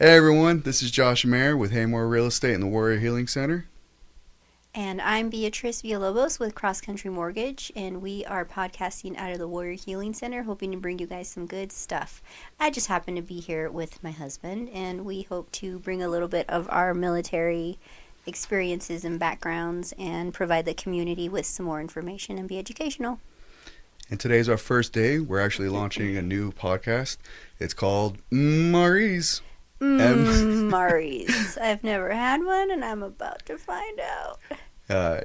Hey everyone, this is Joshua Mayer with M.M.R.E.S and the Warrior Healing Center. And I'm Beattriz Villalobos with Cross Country Mortgage, and we are podcasting out of the Warrior Healing Center, hoping to bring you guys some good stuff. I just happen to be here with my husband, and we hope to bring a little bit of our military experiences and backgrounds and provide the community with some more information and be educational. And today's our first day. We're actually launching a new podcast. It's called M.M.R.E.S. M.M.R.E.S. I've never had one, and I'm about to find out.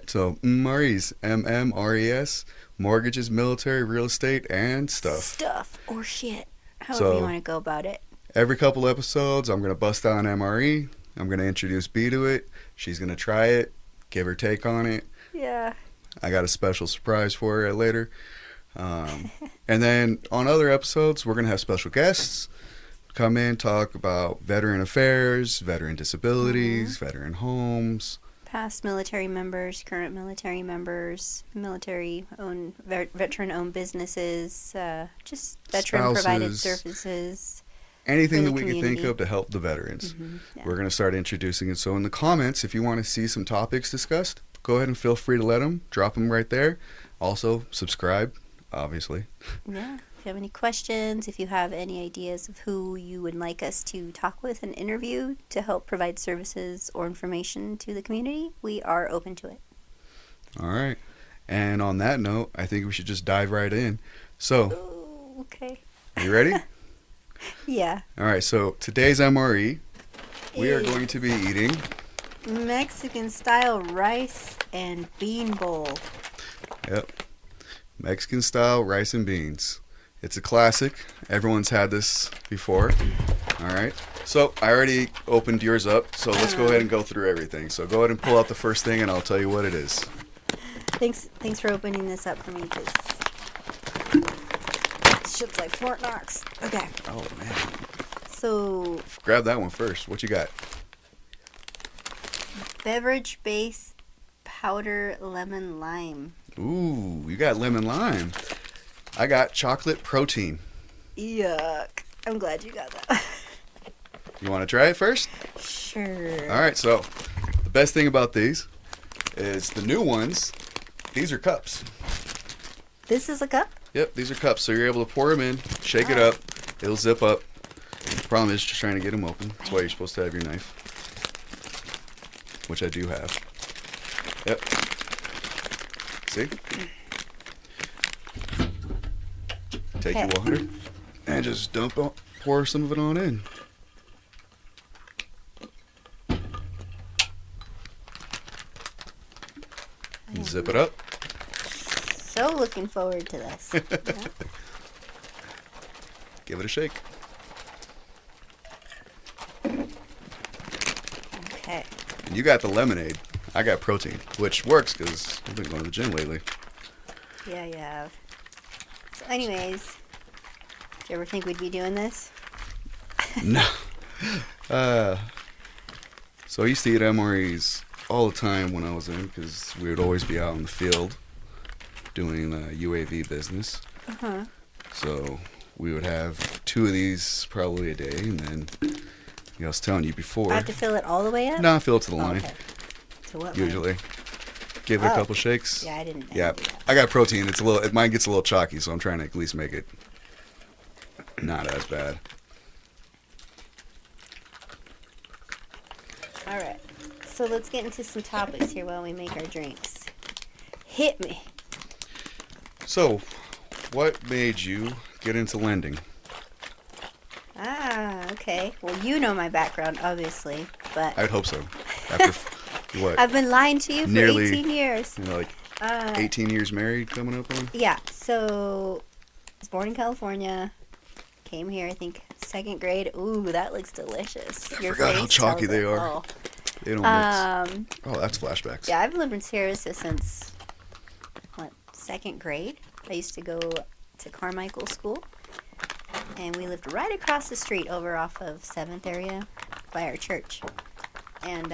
So M.M.R.E.S, M.M.R.E.S, mortgages, military, real estate, and stuff. Stuff or shit, however you want to go about it. Every couple episodes, I'm going to bust down M.R.E. I'm going to introduce B to it. She's going to try it, give her take on it. Yeah. I got a special surprise for her later. And then on other episodes, we're going to have special guests come in, talk about veteran affairs, veteran disabilities, veteran homes. Past military members, current military members, military-owned, veteran-owned businesses, just veteran-provided services. Anything that we can think of to help the veterans. Yeah. We're going to start introducing it. So in the comments, if you want to see some topics discussed, go ahead and feel free to let them. Drop them right there. Also, subscribe, obviously. Yeah. If you have any questions, if you have any ideas of who you would like us to talk with and interview to help provide services or information to the community, we are open to it. All right. And on that note, I think we should just dive right in. So, ooh, okay. Are you ready? Yeah. All right. So today's MRE, we are going to be eating Mexican-style rice and bean bowl. Yep. Mexican-style rice and beans. It's a classic. Everyone's had this before. All right. So I already opened yours up, so let's go ahead and go through everything. So go ahead and pull out the first thing, and I'll tell you what it is. Thanks for opening this up for me, because shit's like Fort Knox. Okay. Oh, man. So grab that one first. What you got? Beverage base powder lemon lime. Ooh, you got lemon lime. I got chocolate protein. Yuck. I'm glad you got that. You want to try it first? Sure. All right, so the best thing about these is the new ones, these are cups. This is a cup? Yep, these are cups. So you're able to pour them in, shake it up, it'll zip up. The problem is just trying to get them open. That's why you're supposed to have your knife, which I do have. Yep. See? Take your water and just pour some of it on in. And zip it up. So looking forward to this. Yeah. Give it a shake. Okay. And you got the lemonade. I got protein, which works because I've been going to the gym lately. Yeah, you have. So anyways, did you ever think we'd be doing this? No. So I used to eat MREs all the time when I was in, because we would always be out in the field doing UAV business. Uh-huh. So we would have 2 of these probably a day, and then, I was telling you before. I have to fill it all the way up? No, I fill it to the line. Okay. To what usually. line? Give it a couple shakes. Yeah, I didn't. Yeah, I got protein. Mine gets a little chalky, so I'm trying to at least make it not as bad. All right. So let's get into some topics here while we make our drinks. Hit me. So, what made you get into lending? Okay. Well, you know my background, obviously, but I'd hope so. After what? I've been lying to you for Nearly 18 years. 18 years married coming up on? Yeah. So, I was born in California. Came here, I think, 2nd grade. Ooh, that looks delicious. I forgot how chalky they are. Oh. They don't mix. Oh, that's flashbacks. Yeah, I've lived in Sierra since, 2nd grade. I used to go to Carmichael School, and we lived right across the street over off of 7th area by our church. And,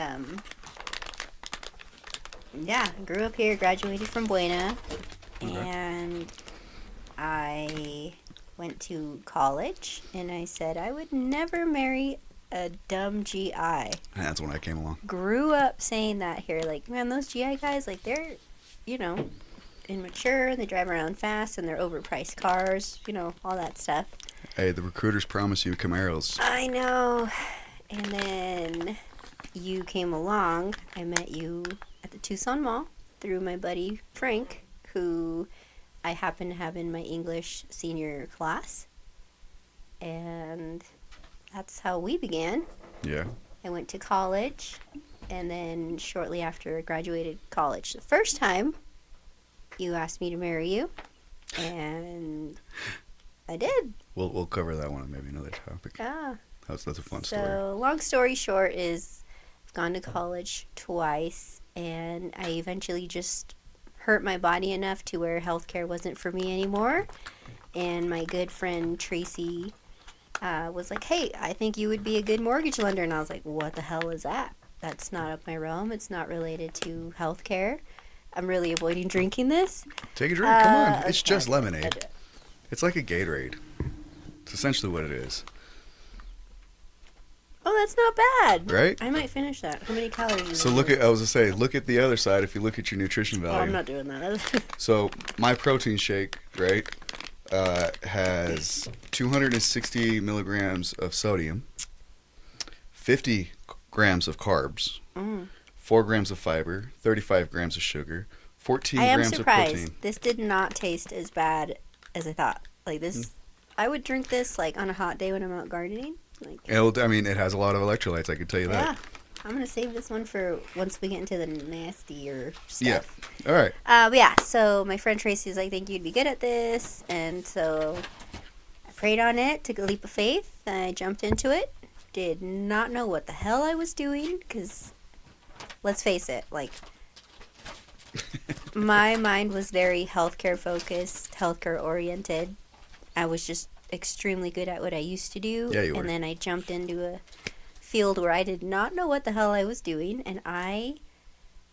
yeah, grew up here, graduated from Buena, and I went to college, and I said I would never marry a dumb GI. And that's when I came along. Grew up saying that here. Like, man, those GI guys, like, they're, immature. They drive around fast, and they're overpriced cars. All that stuff. Hey, the recruiters promise you Camaros. I know. And then you came along. I met you at the Tucson Mall through my buddy Frank, who I happen to have in my English senior class. And that's how we began. Yeah. I went to college, and then shortly after I graduated college, the first time, you asked me to marry you, and I did. We'll cover that one on maybe another topic. Yeah. That's a fun story. So, long story short is I've gone to college twice, and I eventually just hurt my body enough to where healthcare wasn't for me anymore. And my good friend Tracy was like, hey, I think you would be a good mortgage lender. And I was like, what the hell is that? That's not up my realm. It's not related to healthcare. I'm really avoiding drinking this. Take a drink. Come on. It's Okay. just lemonade. It's like a Gatorade. It's essentially what it is. Oh, that's not bad. Right? I might finish that. How many calories? So look at the other side. If you look at your nutrition value. Oh, I'm not doing that. So my protein shake, right, has 260 milligrams of sodium, 50 grams of carbs, 4 grams of fiber, 35 grams of sugar, 14 I am grams of surprised. protein. This did not taste as bad as I thought. Like this, I would drink this like on a hot day when I'm out gardening. Like, It has a lot of electrolytes. I can tell you yeah, that. I'm gonna save this one for once we get into the nastier stuff. Yeah. All right. But yeah, so my friend Tracy was like, I think you'd be good at this, and so I prayed on it, took a leap of faith, I jumped into it. Did not know what the hell I was doing, because let's face it, like, my mind was very healthcare focused, healthcare oriented. I was just extremely good at what I used to do. Yeah, you were. And then I jumped into a field where I did not know what the hell I was doing. And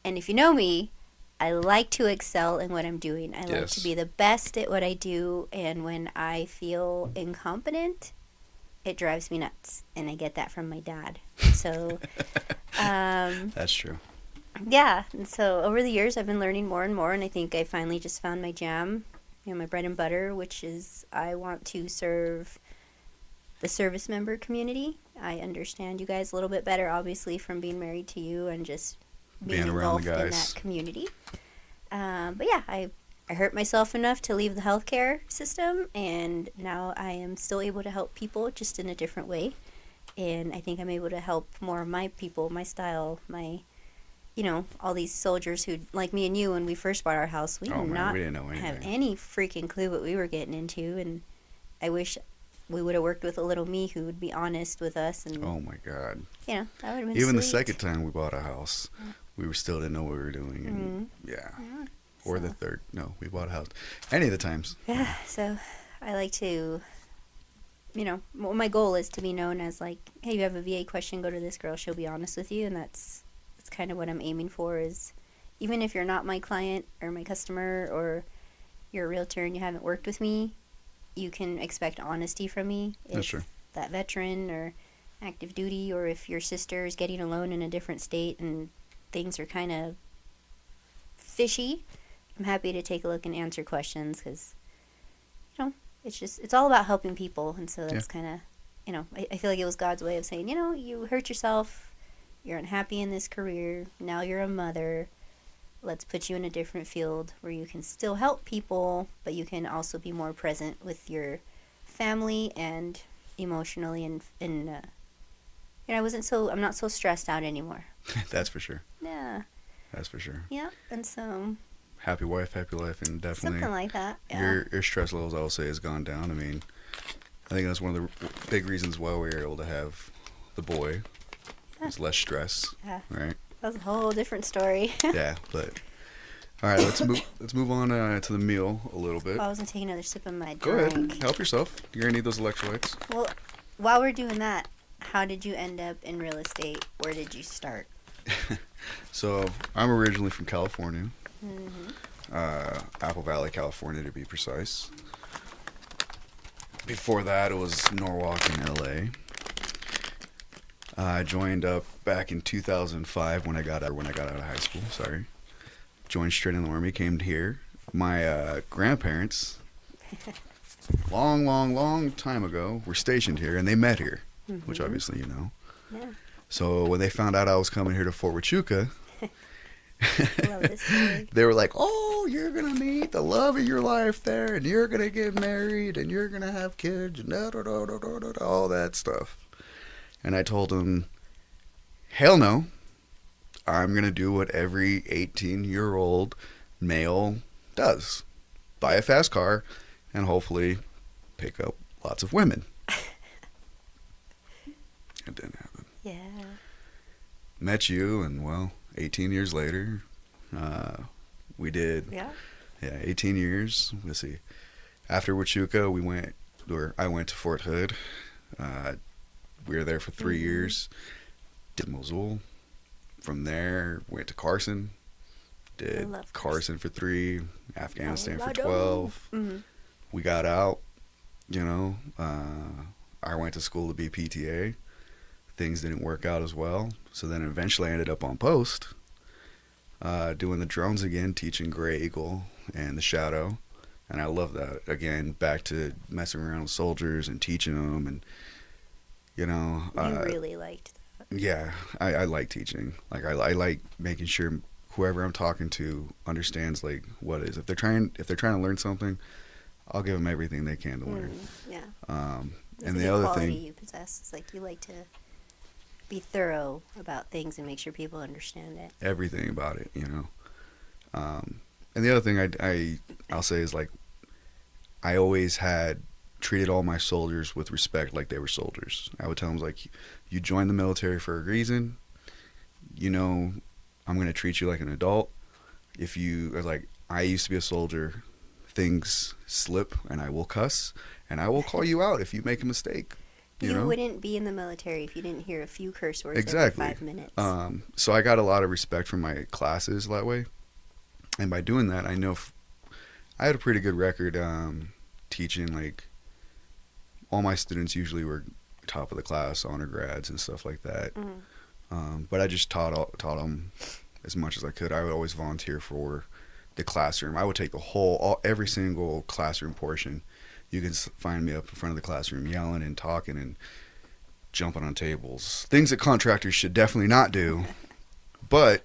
if you know me, I like to excel in what I'm doing. I like to be the best at what I do. And when I feel incompetent, it drives me nuts. And I get that from my dad. So, That's true. yeah, and so over the years I've been learning more and more, and I think I finally just found my jam, my bread and butter, which is I want to serve the service member community. I understand you guys a little bit better, obviously, from being married to you and just being around involved the in guys. that community. But yeah, I hurt myself enough to leave the healthcare system, and now I am still able to help people just in a different way. And I think I'm able to help more of my people, my style, all these soldiers who, like me and you, when we first bought our house, we did not we didn't know anything. have any freaking clue what we were getting into. And I wish we would have worked with a little me who would be honest with us. And Oh my God. that would have been Even the sweet. second time we bought a house, we still didn't know what we were doing. And yeah. Or the third. No, we bought a house. Any of the times. Yeah, so I like to, my goal is to be known as like, hey, you have a VA question, go to this girl, she'll be honest with you. And that's kind of what I'm aiming for, is even if you're not my client or my customer, or you're a realtor and you haven't worked with me, you can expect honesty from me. That's true. That veteran or active duty, or if your sister is getting a loan in a different state and things are kind of fishy, I'm happy to take a look and answer questions, because it's all about helping people. And so that's kind of, I feel like it was God's way of saying, you hurt yourself, you're unhappy in this career, now you're a mother, let's put you in a different field where you can still help people, but you can also be more present with your family and emotionally, and I'm not so stressed out anymore. That's for sure. Yeah. That's for sure. Yeah, and so Happy wife, happy life, and definitely something like that. Yeah. your stress levels, I will say, has gone down. I mean, I think that's one of the big reasons why we were able to have the boy. It's less stress, right? That was a whole different story. Yeah, but all right, let's move on to the meal a little bit. I was gonna take another sip of my Go drink. ahead, help yourself. You're gonna need those electrolytes. Well, while we're doing that, how did you end up in real estate? Where did you start? So I'm originally from California, Apple Valley, California, to be precise. Before that, it was Norwalk in LA. I joined up back in 2005 when I got out of high school. Sorry, joined straight in the Army. Came here. My grandparents, long time ago, were stationed here, and they met here, which obviously you know. Yeah. So when they found out I was coming here to Fort Huachuca, Love this story. they were like, "Oh, you're gonna meet the love of your life there, and you're gonna get married, and you're gonna have kids, and all that stuff." And I told them, "Hell no! I'm gonna do what every 18-year-old male does: buy a fast car, and hopefully pick up lots of women." It didn't happen. Yeah. Met you, and well, 18 years later, we did. Yeah. Yeah, 18 years. Let's see. After Huachuca, I went to Fort Hood. We were there for 3 years. Did Mosul. From there, went to Carson. Did Carson for 3. Afghanistan for 12. We got out. You know, I went to school to be PTA. Things didn't work out as well. So then eventually I ended up on post, doing the drones again, teaching Gray Eagle and the Shadow. And I love that. Again, back to messing around with soldiers and teaching them. And, you know. You really liked that. Yeah, I like teaching. Like, I like making sure whoever I'm talking to understands, like, what it is. If they're trying to learn something, I'll give them everything they can to learn. Yeah. And the other thing you possess is like you like to be thorough about things and make sure people understand it. Everything about it, you know. And the other thing I'll say is, like, I always had treated all my soldiers with respect, like they were soldiers. I would tell them, like, you joined the military for a reason. You know, I'm going to treat you like an adult. If you, like, I used to be a soldier, things slip and I will cuss and I will call you out if you make a mistake. You know? Wouldn't be in the military if you didn't hear a few curse words Exactly. every 5 minutes. So I got a lot of respect from my classes that way. And by doing that, I know I had a pretty good record teaching. Like, all my students usually were top of the class, honor grads and stuff like that. But I just taught them as much as I could. I would always volunteer for the classroom. I would take every single classroom portion. You can find me up in front of the classroom yelling and talking and jumping on tables. Things that contractors should definitely not do. But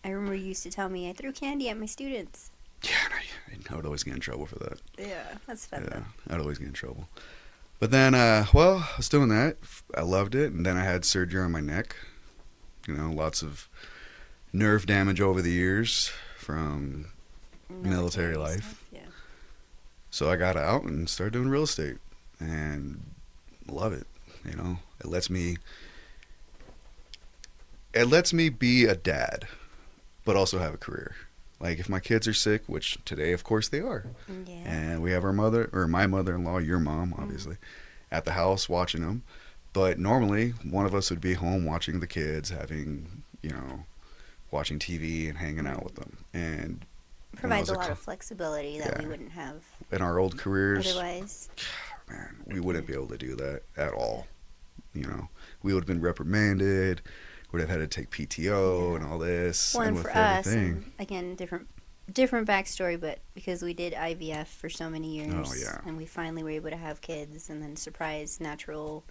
I remember you used to tell me I threw candy at my students. Yeah, I would always get in trouble for that. Yeah, that's fun though. I'd always get in trouble. But then, well, I was doing that. I loved it. And then I had surgery on my neck. You know, lots of nerve damage over the years from military life. Stuff, yeah. So I got out and started doing real estate. And love it. You know, it lets me be a dad, but also have a career. Like, if my kids are sick, which today, of course, they are. Yeah. And we have my mother-in-law, your mom, obviously, at the house watching them. But normally, one of us would be home watching the kids, watching TV and hanging out with them. And provides a lot of flexibility that we wouldn't have in our old careers. Otherwise, man, we wouldn't be able to do that at all. You know, we would have been reprimanded. Would have had to take PTO and all this. One and for with us, everything. and again, different backstory, but because we did IVF for so many years, and we finally were able to have kids, and then surprise natural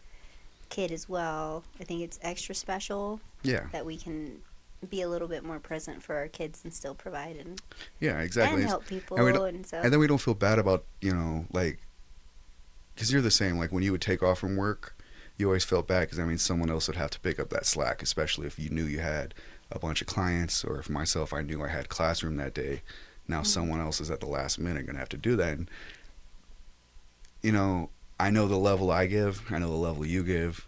kid as well. I think it's extra special. Yeah. That we can be a little bit more present for our kids and still provide and exactly and help people and then we don't feel bad about like, because you're the same. Like, when you would take off from work, you always felt bad because, someone else would have to pick up that slack, especially if you knew you had a bunch of clients, or if myself, I knew I had classroom that day. Now someone else is at the last minute going to have to do that. And, I know the level I give. I know the level you give.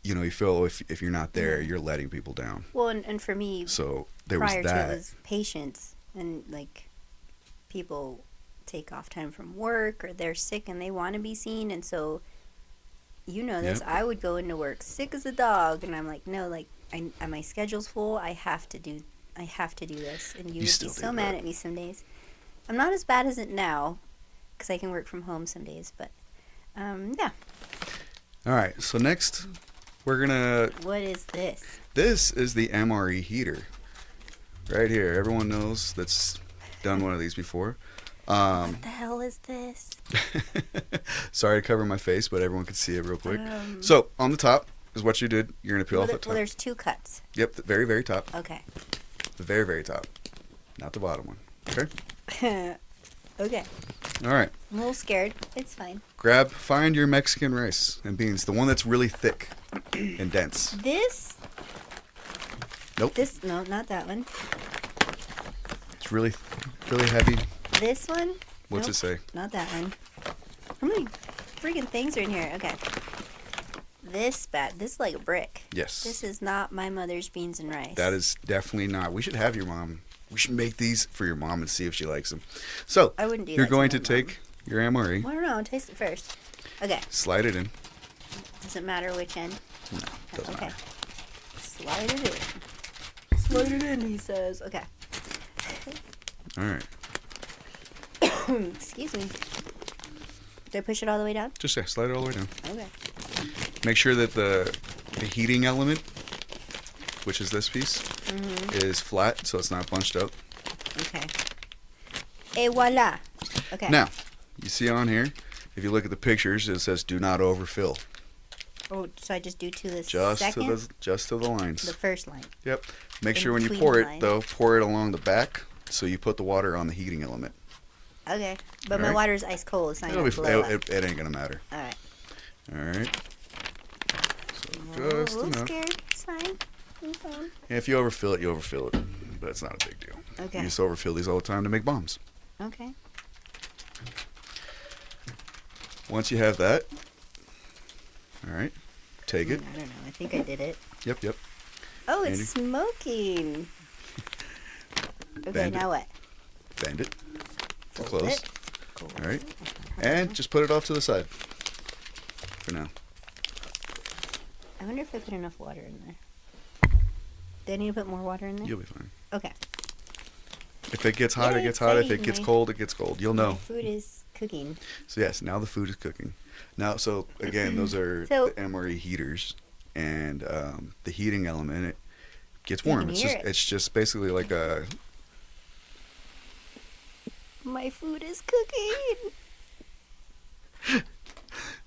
You feel if you're not there, you're letting people down. Well, and for me, so there prior was that. to it was patience, and like people take off time from work or they're sick and they want to be seen, and so this. I would go into work sick as a dog, and I'm like, no, like my schedule's full. I have to do this, and you would be so mad at me some days. I'm not as bad as it now, because I can work from home some days, but yeah. All right. So next, we're gonna. What is this? This is the MRE heater, right here. Everyone knows that's done one of these before. What the hell is this? Sorry to cover my face, but everyone can see it real quick. So on the top is what you did. You're gonna peel off the top. Well, there's 2 cuts. Yep, the very, very top. Okay. The very, very top, not the bottom one. Okay. Okay. All right. I'm a little scared. It's fine. Find your Mexican rice and beans, the one that's really thick and dense. This? Nope. No, not that one. It's really, really heavy. This one? What's Nope, it say? Not that one. How many freaking things are in here? Okay. This is like a brick. Yes. This is not my mother's beans and rice. That is definitely not. We should have your mom. We should make these for your mom and see if she likes them. So I wouldn't do you're that going to to my take your MRE, Well, I don't know. I'll taste it first. Okay. slide it in. Doesn't matter which end. No, doesn't Okay. matter. Slide it in. Slide it in, he says. Okay. All right. Excuse me. Do I push it all the way down? Just slide it all the way down. Okay. Make sure that the heating element, which is this piece, is flat so it's not bunched up. Okay. Et voila. Okay. Now, you see on here, if you look at the pictures, it says "Do not overfill." Oh, so I just do to the Just second? to the lines. The first line. Yep. Make In sure when you between pour the it, lines. though, pour it along the back so you put the water on the heating element. Okay. But All my right. water is ice cold. It's not It'll going be, to blow up. it ain't gonna matter. All right. All right. So I'm just a little enough. scared. It's fine. It's fine. And if you overfill it, you overfill it, but it's not a big deal. Okay. You just overfill these all the time to make bombs. Okay. Once you have that, all right, take it. I don't know. I think I did it. Yep. Oh, it's Andy? smoking. Okay, Bend it. now what? Bend it to Fold close. it. Close All right. it. And just put it off to the side for now. I wonder if I put enough water in there. Do I need to put more water in there? You'll be fine. Okay. If it gets hot, Yay, it gets hot. If saved it gets me. cold, it gets cold. You'll know. My food is cooking. So yes, now the food is cooking. Now, so again, those are So- the MRE heaters, and the heating element it gets You warm. can It's hear just it. it's just basically like a My food is cooking.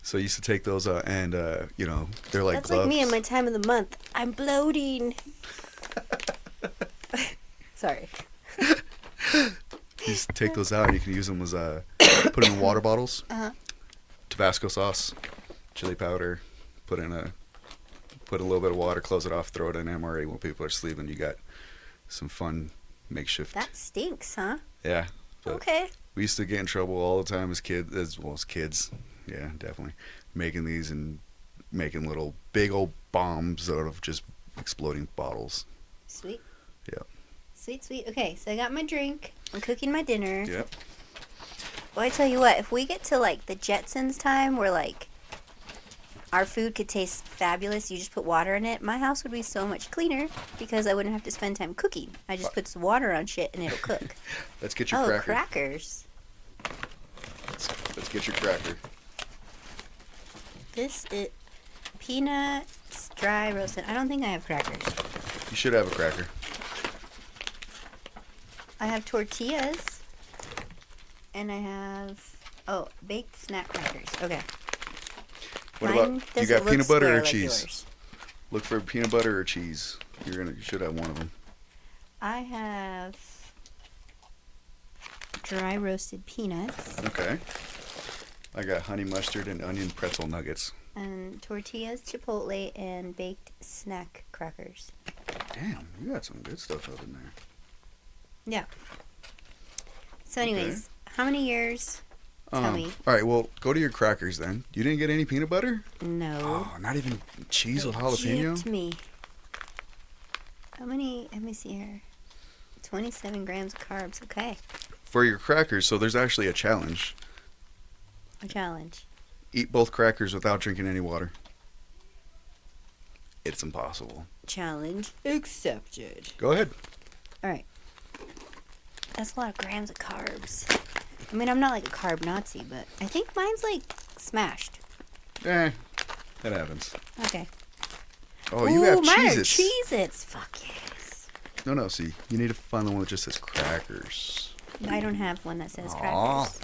so you used to take those and they're like That's gloves. like me in my time of the month. I'm bloating. Sorry. You used to take those out and you can use them as put them in water bottles. Uh-huh. Tabasco sauce, chili powder, put a little bit of water, close it off, throw it in MRE when people are sleeping. You got some fun makeshift. That stinks, huh? Yeah. But Okay. we used to get in trouble all the time as kids. Yeah, definitely. Making these and making little big old bombs out of just exploding bottles. Sweet. Yeah. Sweet, sweet. Okay, so I got my drink. I'm cooking my dinner. Yep. Well, I tell you what, if we get to like the Jetsons time where like our food could taste fabulous, you just put water in it, my house would be so much cleaner because I wouldn't have to spend time cooking. I just put some water on shit and it'll cook. Let's get your Oh, cracker. crackers. Let's get your cracker. This is peanuts, dry roasted. I don't think I have crackers. You should have a cracker. I have tortillas. And I have, baked snack crackers. Okay. What Mine about you doesn't got look peanut butter square or like cheese? yours. Look for peanut butter or cheese. You should have one of them. I have dry roasted peanuts Okay. I got honey mustard and onion pretzel nuggets. and tortillas, chipotle, and baked snack crackers. Damn, you got some good stuff up in there. Yeah. So, anyways, how many years? Tell me. All right, well, go to your crackers then. You didn't get any peanut butter? No. Oh, not even cheese with They jalapeno? gypped me. How many? Let me see here. 27 grams of carbs. Okay. For your crackers, so there's actually a challenge. A challenge. Eat both crackers without drinking any water. It's impossible. Challenge accepted. Go ahead. All right. That's a lot of grams of carbs. I mean, I'm not like a carb Nazi, but I think mine's like smashed. That's That happens. Okay. Oh, you have mine are Cheez-Its. Cheez-Its. Fuck yes. No, see, you need to find the one that just says crackers. I don't have one that says Aw. crackers.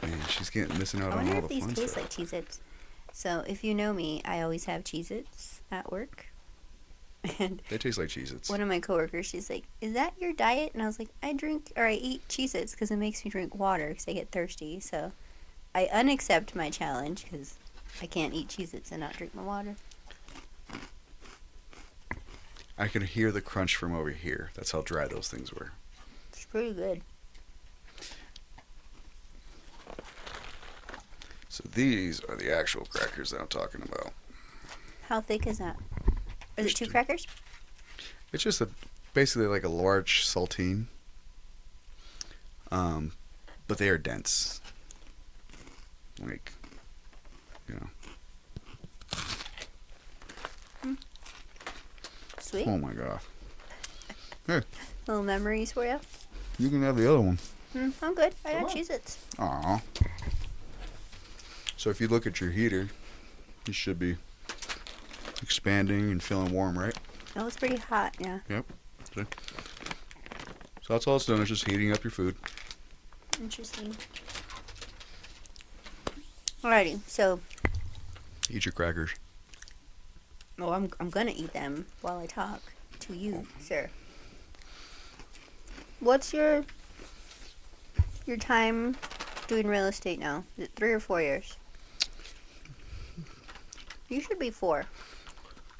Man, she's missing out I on wonder all if the these fun taste stuff. like Cheez-Its. So if you know me, I always have Cheez-Its at work. And They taste like Cheez-Its. one of my coworkers, she's like, "Is that your diet?" And I was like, "I eat Cheez-Its because it makes me drink water because I get thirsty." So I unaccept my challenge because I can't eat Cheez-Its and not drink my water. I could hear the crunch from over here. That's how dry those things were. It's pretty good. So these are the actual crackers that I'm talking about. How thick is that? Is There's it two two. crackers? It's just basically like a large saltine. But they are dense. Like, you know. Sweet. Oh my god. Hey, Little memories for you. you can have the other one. I'm good. I got Come on. Cheez-Its. Aw. So if you look at your heater, you should be expanding and feeling warm, right? Oh, it's pretty hot, yeah. Yep. So that's all it's doing, is just heating up your food. Interesting. Alrighty, so Eat your crackers. I'm gonna eat them while I talk to you, sir. What's your time doing real estate now? Is it 3 or 4 years? You should be 4.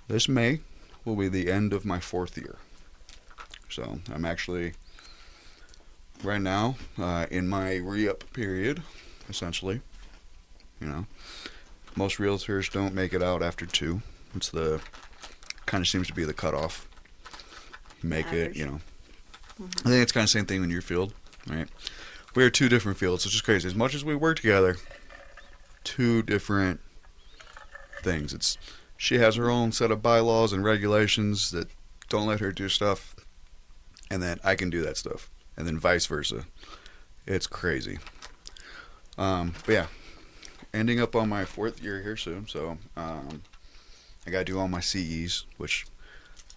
This May will be the end of my 4th year. So I'm actually, right now, in my re-up period, essentially. You know, most realtors don't make it out after 2. It's kind of seems to be the cutoff. You make it, Average. you know. I think it's kind of the same thing in your field, right? We are 2 different fields, which is crazy. As much as we work together, 2 different things. She has her own set of bylaws and regulations that don't let her do stuff, and then I can do that stuff, and then vice versa. It's crazy. But yeah, ending up on my 4th year here soon, so I gotta do all my CEs, which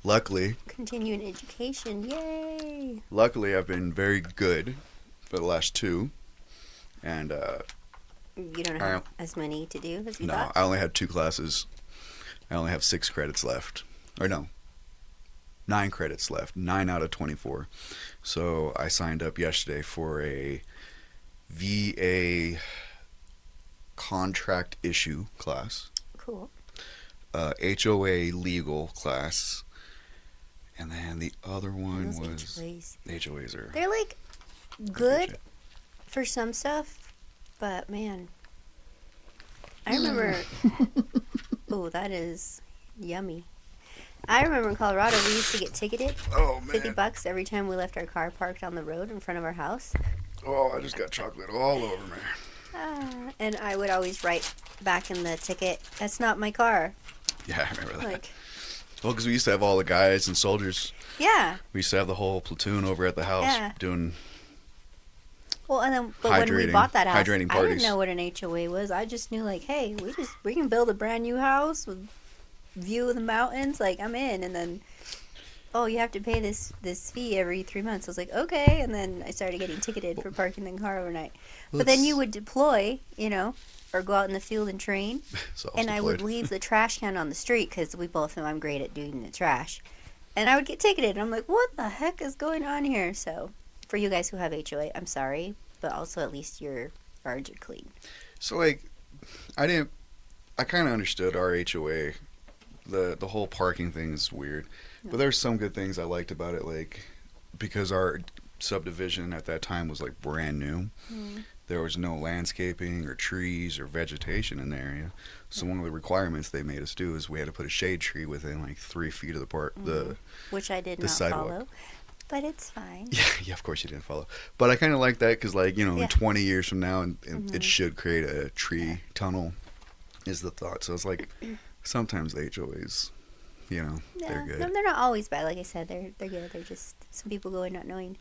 luckily Continuing education, yay! I've been very good for the last 2, and You don't have as many to do as you no, thought? I only had 2 classes. I only have 6 credits left, or no, 9 credits left, 9 out of 24. So I signed up yesterday for a VA contract issue class, Cool. HOA legal class, and then the other one Those was HOAs. HOAs are They're like good for some stuff, but man, I remember. Oh, that is yummy. I remember in Colorado we used to get ticketed Oh man! $50 every time we left our car parked on the road in front of our house. Oh, I just got chocolate all over me. And I would always write back in the ticket, "That's not my car." Yeah, I remember that. Like, Well, because we used to have all the guys and soldiers. yeah. We used to have the whole platoon over at the house Yeah. doing. Well, and then but when we Hydrating- bought that house, hydrating I parties. didn't know what an HOA was. I just knew like, hey, we can build a brand new house with view of the mountains. Like, I'm in. And then, oh, you have to pay this fee every 3 months. I was like, okay. And then I started getting ticketed for parking the car overnight. But then you would deploy, you know, or go out in the field and train. So And I would leave the trash can on the street because we both know I'm great at doing the trash. And I would get ticketed. I'm like, what the heck is going on here? So, for you guys who have HOA, I'm sorry. But also, at least your yards are clean. So like, I kind of understood our HOA. The whole parking thing is weird, but there's some good things I liked about it. Like, because our subdivision at that time was like brand new. There was no landscaping or trees or vegetation in the area. So one of the requirements they made us do is we had to put a shade tree within like 3 feet of the park. Which I did the not sidewalk. follow. But it's fine. Yeah, of course you didn't follow. But I kind of like that because, like, you know, Yeah. in 20 years from now, and it should create a tree tunnel, is the thought. So it's like, sometimes the HOAs, you know, they're good. No, they're not always bad. Like I said, they're good. They're just some people go in not knowing.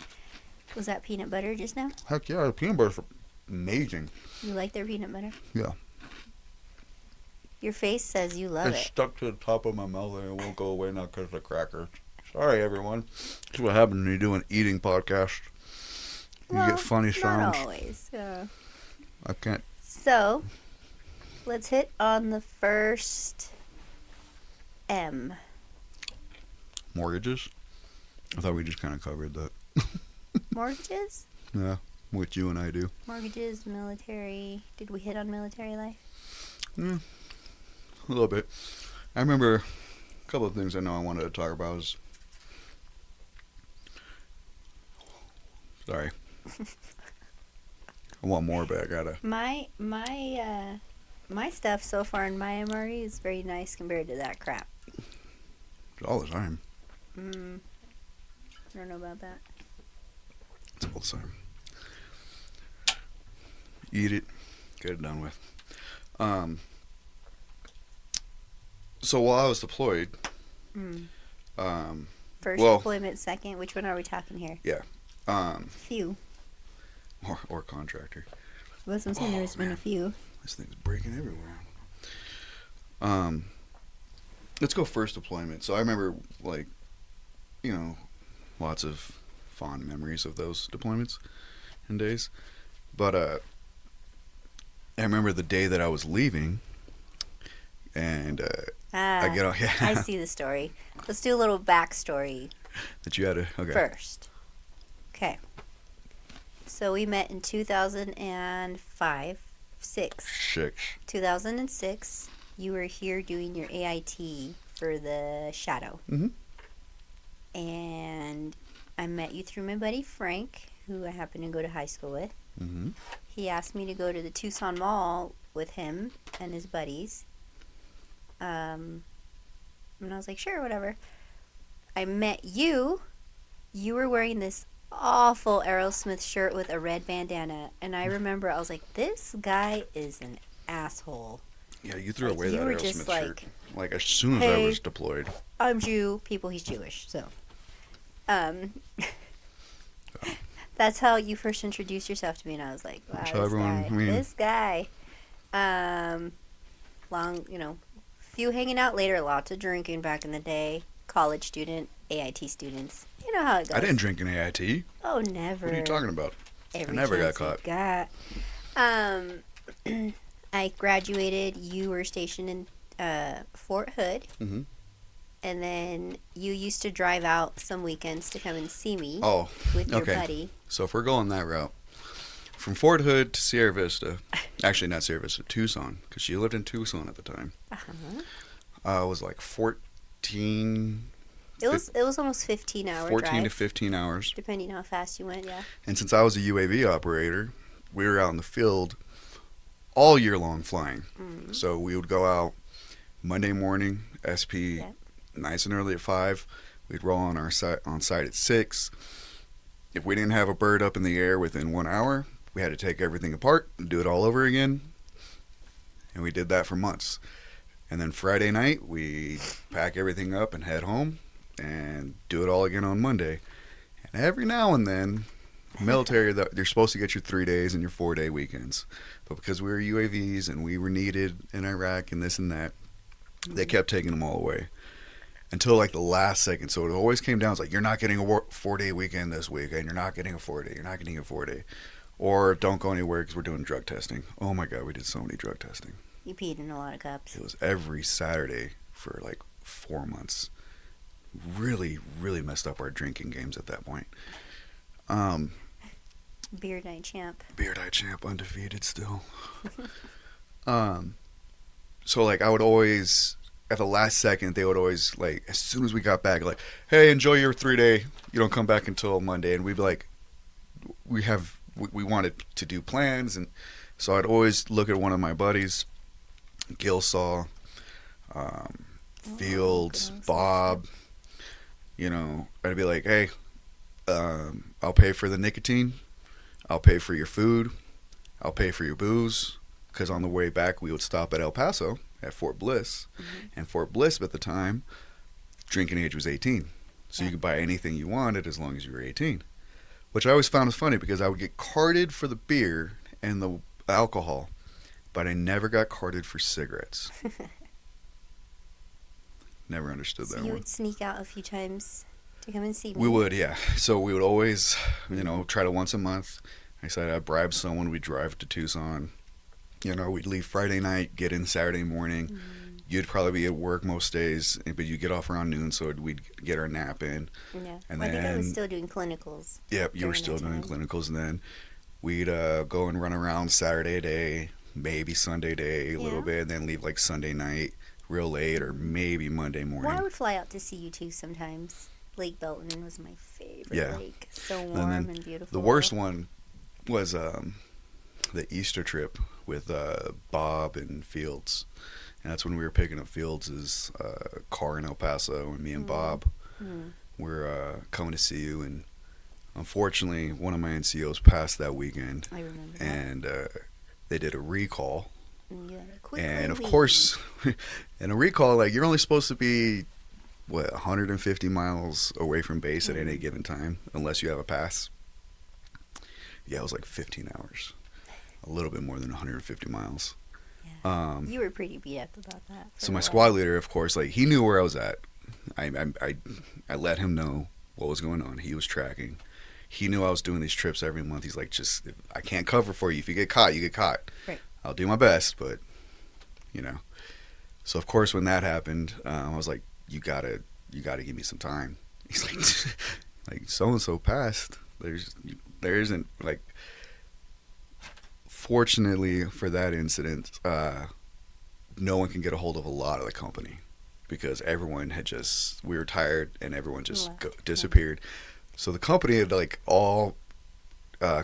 Was that peanut butter just now? Heck yeah, the peanut butter's amazing. You like their peanut butter? Yeah. Your face says you love It's it. stuck to the top of my mouth and it won't go away now because of the crackers. Sorry, everyone. That's what happens when you do an eating podcast. You get funny sounds. Not always. I can't. So, let's hit on the first M. Mortgages? I thought we just kind of covered that. Mortgages? Yeah, what you and I do. Mortgages, military. Did we hit on military life? Yeah, a little bit. I remember a couple of things I know I wanted to talk about. Sorry. I want more, but I gotta. My stuff so far in my MRE is very nice compared to that crap. All the time. I don't know about that. It's all the time. Eat it, get it done with. So while I was deployed, First well, deployment, second. Which one are we talking here? Few. or contractor. That's what I'm saying. There's been a few. This thing's breaking everywhere. Let's go first deployment. So I remember, like, lots of fond memories of those deployments and days. But I remember the day that I was leaving, and I get on. Yeah, I see the story. Let's do a little backstory that you had to. Okay. first. Okay. So we met in 2005, 2006. You were here doing your AIT for the Shadow. Mm-hmm. And I met you through my buddy Frank, who I happen to go to high school with. Mm-hmm. He asked me to go to the Tucson Mall with him and his buddies. And I was like, sure, whatever. I met you. You were wearing this awful Aerosmith shirt with a red bandana. And I remember I was like, this guy is an asshole. Yeah, you threw Like, away you that were Aerosmith just shirt. Like, as soon as I hey, was deployed. I'm Jew. People, he's Jewish. So, that's how you first introduced yourself to me. And I was like, wow, That's how everyone, this guy. Few hanging out later, lots of drinking back in the day. College student, AIT students. You know how it goes. I didn't drink an AIT. Oh, never. What are you talking about? Every I never got chance caught. I graduated. You were stationed in Fort Hood. Mm-hmm. And then you used to drive out some weekends to come and see me with your buddy. So if we're going that route, from Fort Hood to Sierra Vista, actually not Sierra Vista, Tucson, because she lived in Tucson at the time. It was like 14. It was almost 15 hours. 14 drive, to 15 hours. depending how fast you went. Yeah. And since I was a UAV operator, we were out in the field all year long flying. Mm-hmm. So we would go out Monday morning, SP, nice and early at 5. We'd roll on site at 6. If we didn't have a bird up in the air within 1 hour, we had to take everything apart and do it all over again. And we did that for months. And then Friday night, we pack everything up and head home and do it all again on Monday. And every now and then, military, you're supposed to get your 3 days and your 4-day weekends. But because we were UAVs and we were needed in Iraq and this and that, they kept taking them all away. Until like the last second. So it always came down. It's like, you're not getting a 4-day weekend this week, and you're not getting a 4-day. You're not getting a 4-day. Or don't go anywhere because we're doing drug testing. Oh my God, we did so many drug testing. You peed in a lot of cups. It was every Saturday for like 4 months. Really, really messed up our drinking games at that point. Beer night champ. Beer night champ, undefeated still. So like I would always, at the last second, they would always like, as soon as we got back, like, hey, enjoy your 3-day. You don't come back until Monday. And we'd be like, we wanted to do plans. And so I'd always look at one of my buddies, Gilsaw, Fields, Bob. I'd be like, hey, I'll pay for the nicotine. I'll pay for your food. I'll pay for your booze. Because on the way back, we would stop at El Paso at Fort Bliss. Mm-hmm. And Fort Bliss at the time, drinking age was 18. So you could buy anything you wanted as long as you were 18. Which I always found was funny because I would get carded for the beer and the alcohol. but I never got carded for cigarettes. Never understood So that you one. would sneak out a few times to come and see me? We would, yeah. So we would always, try to once a month. I said I'd bribe someone. We'd drive to Tucson. We'd leave Friday night, get in Saturday morning. Mm-hmm. You'd probably be at work most days, but you get off around noon, so we'd get our nap in. Yeah. And I think I was then, still doing clinicals. yep, you were during still that doing time. clinicals, and then we'd go and run around Saturday day, maybe Sunday day a little Yeah. bit, and then leave like Sunday night real late, or maybe Monday morning. Well, I would fly out to see you too sometimes. Lake Belton was my favorite Yeah. lake. So And warm then and beautiful. The worst one was the Easter trip with Bob and Fields. And that's when we were picking up Fields' car in El Paso, and me and Bob were coming to see you. And unfortunately, one of my NCOs passed that weekend, I remember that. and they did a recall. And you had to quickly And of leave. course, in a recall, like, you're only supposed to be 150 miles away from base at any given time, unless you have a pass. Yeah, it was like 15 hours, a little bit more than 150 miles. Yeah. You were pretty beat up about that. for So a my while. squad leader, of course, like, he knew where I was at. I let him know what was going on. He was tracking. He knew I was doing these trips every month. He's like, I can't cover for you. If you get caught, you get caught. Right. I'll do my best, but So of course, when that happened, I was like, you gotta give me some time. He's like, like, so and so passed. There isn't, like. Fortunately for that incident, no one can get a hold of a lot of the company, because everyone we were tired and everyone just disappeared. So the company had like all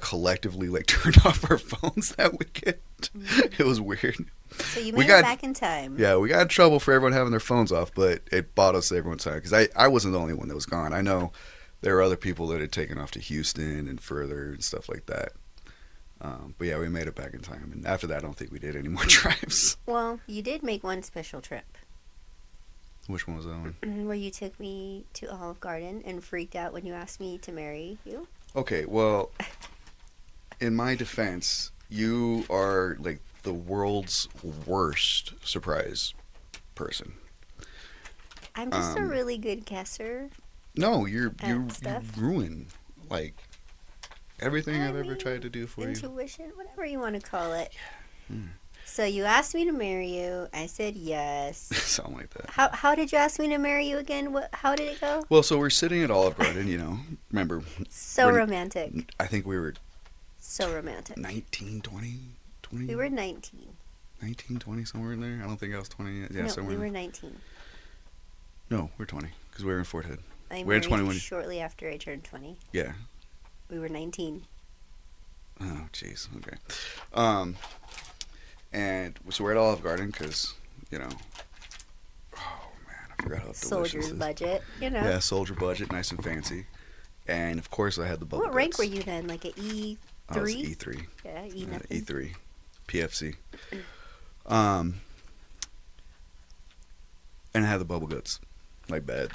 collectively like turned off our phones that weekend. It was weird. So you made it back in time. Yeah, we got in trouble for everyone having their phones off, but it bought us everyone's time, because I wasn't the only one that was gone. I know there were other people that had taken off to Houston and further and stuff like that. But yeah, we made it back in time, and after that, I don't think we did any more drives. Well, you did make one special trip. Which one was that one? Where you took me to Olive Garden and freaked out when you asked me to marry you. Okay, well, in my defense, you are like the world's worst surprise person. I'm just a really good guesser. No, you stuff. ruin like everything I've ever tried to do for you. Intuition, whatever you want to call it. Yeah. So you asked me to marry you. I said yes. Something like that. How did you ask me to marry you again? How did it go? Well, so we're sitting at Olive Garden, remember. So romantic. I think we were So romantic. 19, 20? We were 19. 19, 20, somewhere in there. I don't think I was 20 yet. Yeah, No, somewhere we were in there. 19. No, we're 20, because we were in Fort Hood. I We're in married 21. shortly after I turned 20. Yeah. We were 19. Oh, jeez. Okay. And so we're at Olive Garden because, oh man, I forgot how delicious Soldier's this is. budget, Yeah, soldier budget, nice and fancy. And of course, I had the bubble What rank guts. were you then? Like an E3? I was E3. Yeah, E nothing. E3, PFC. And I had the bubble guts, like bad,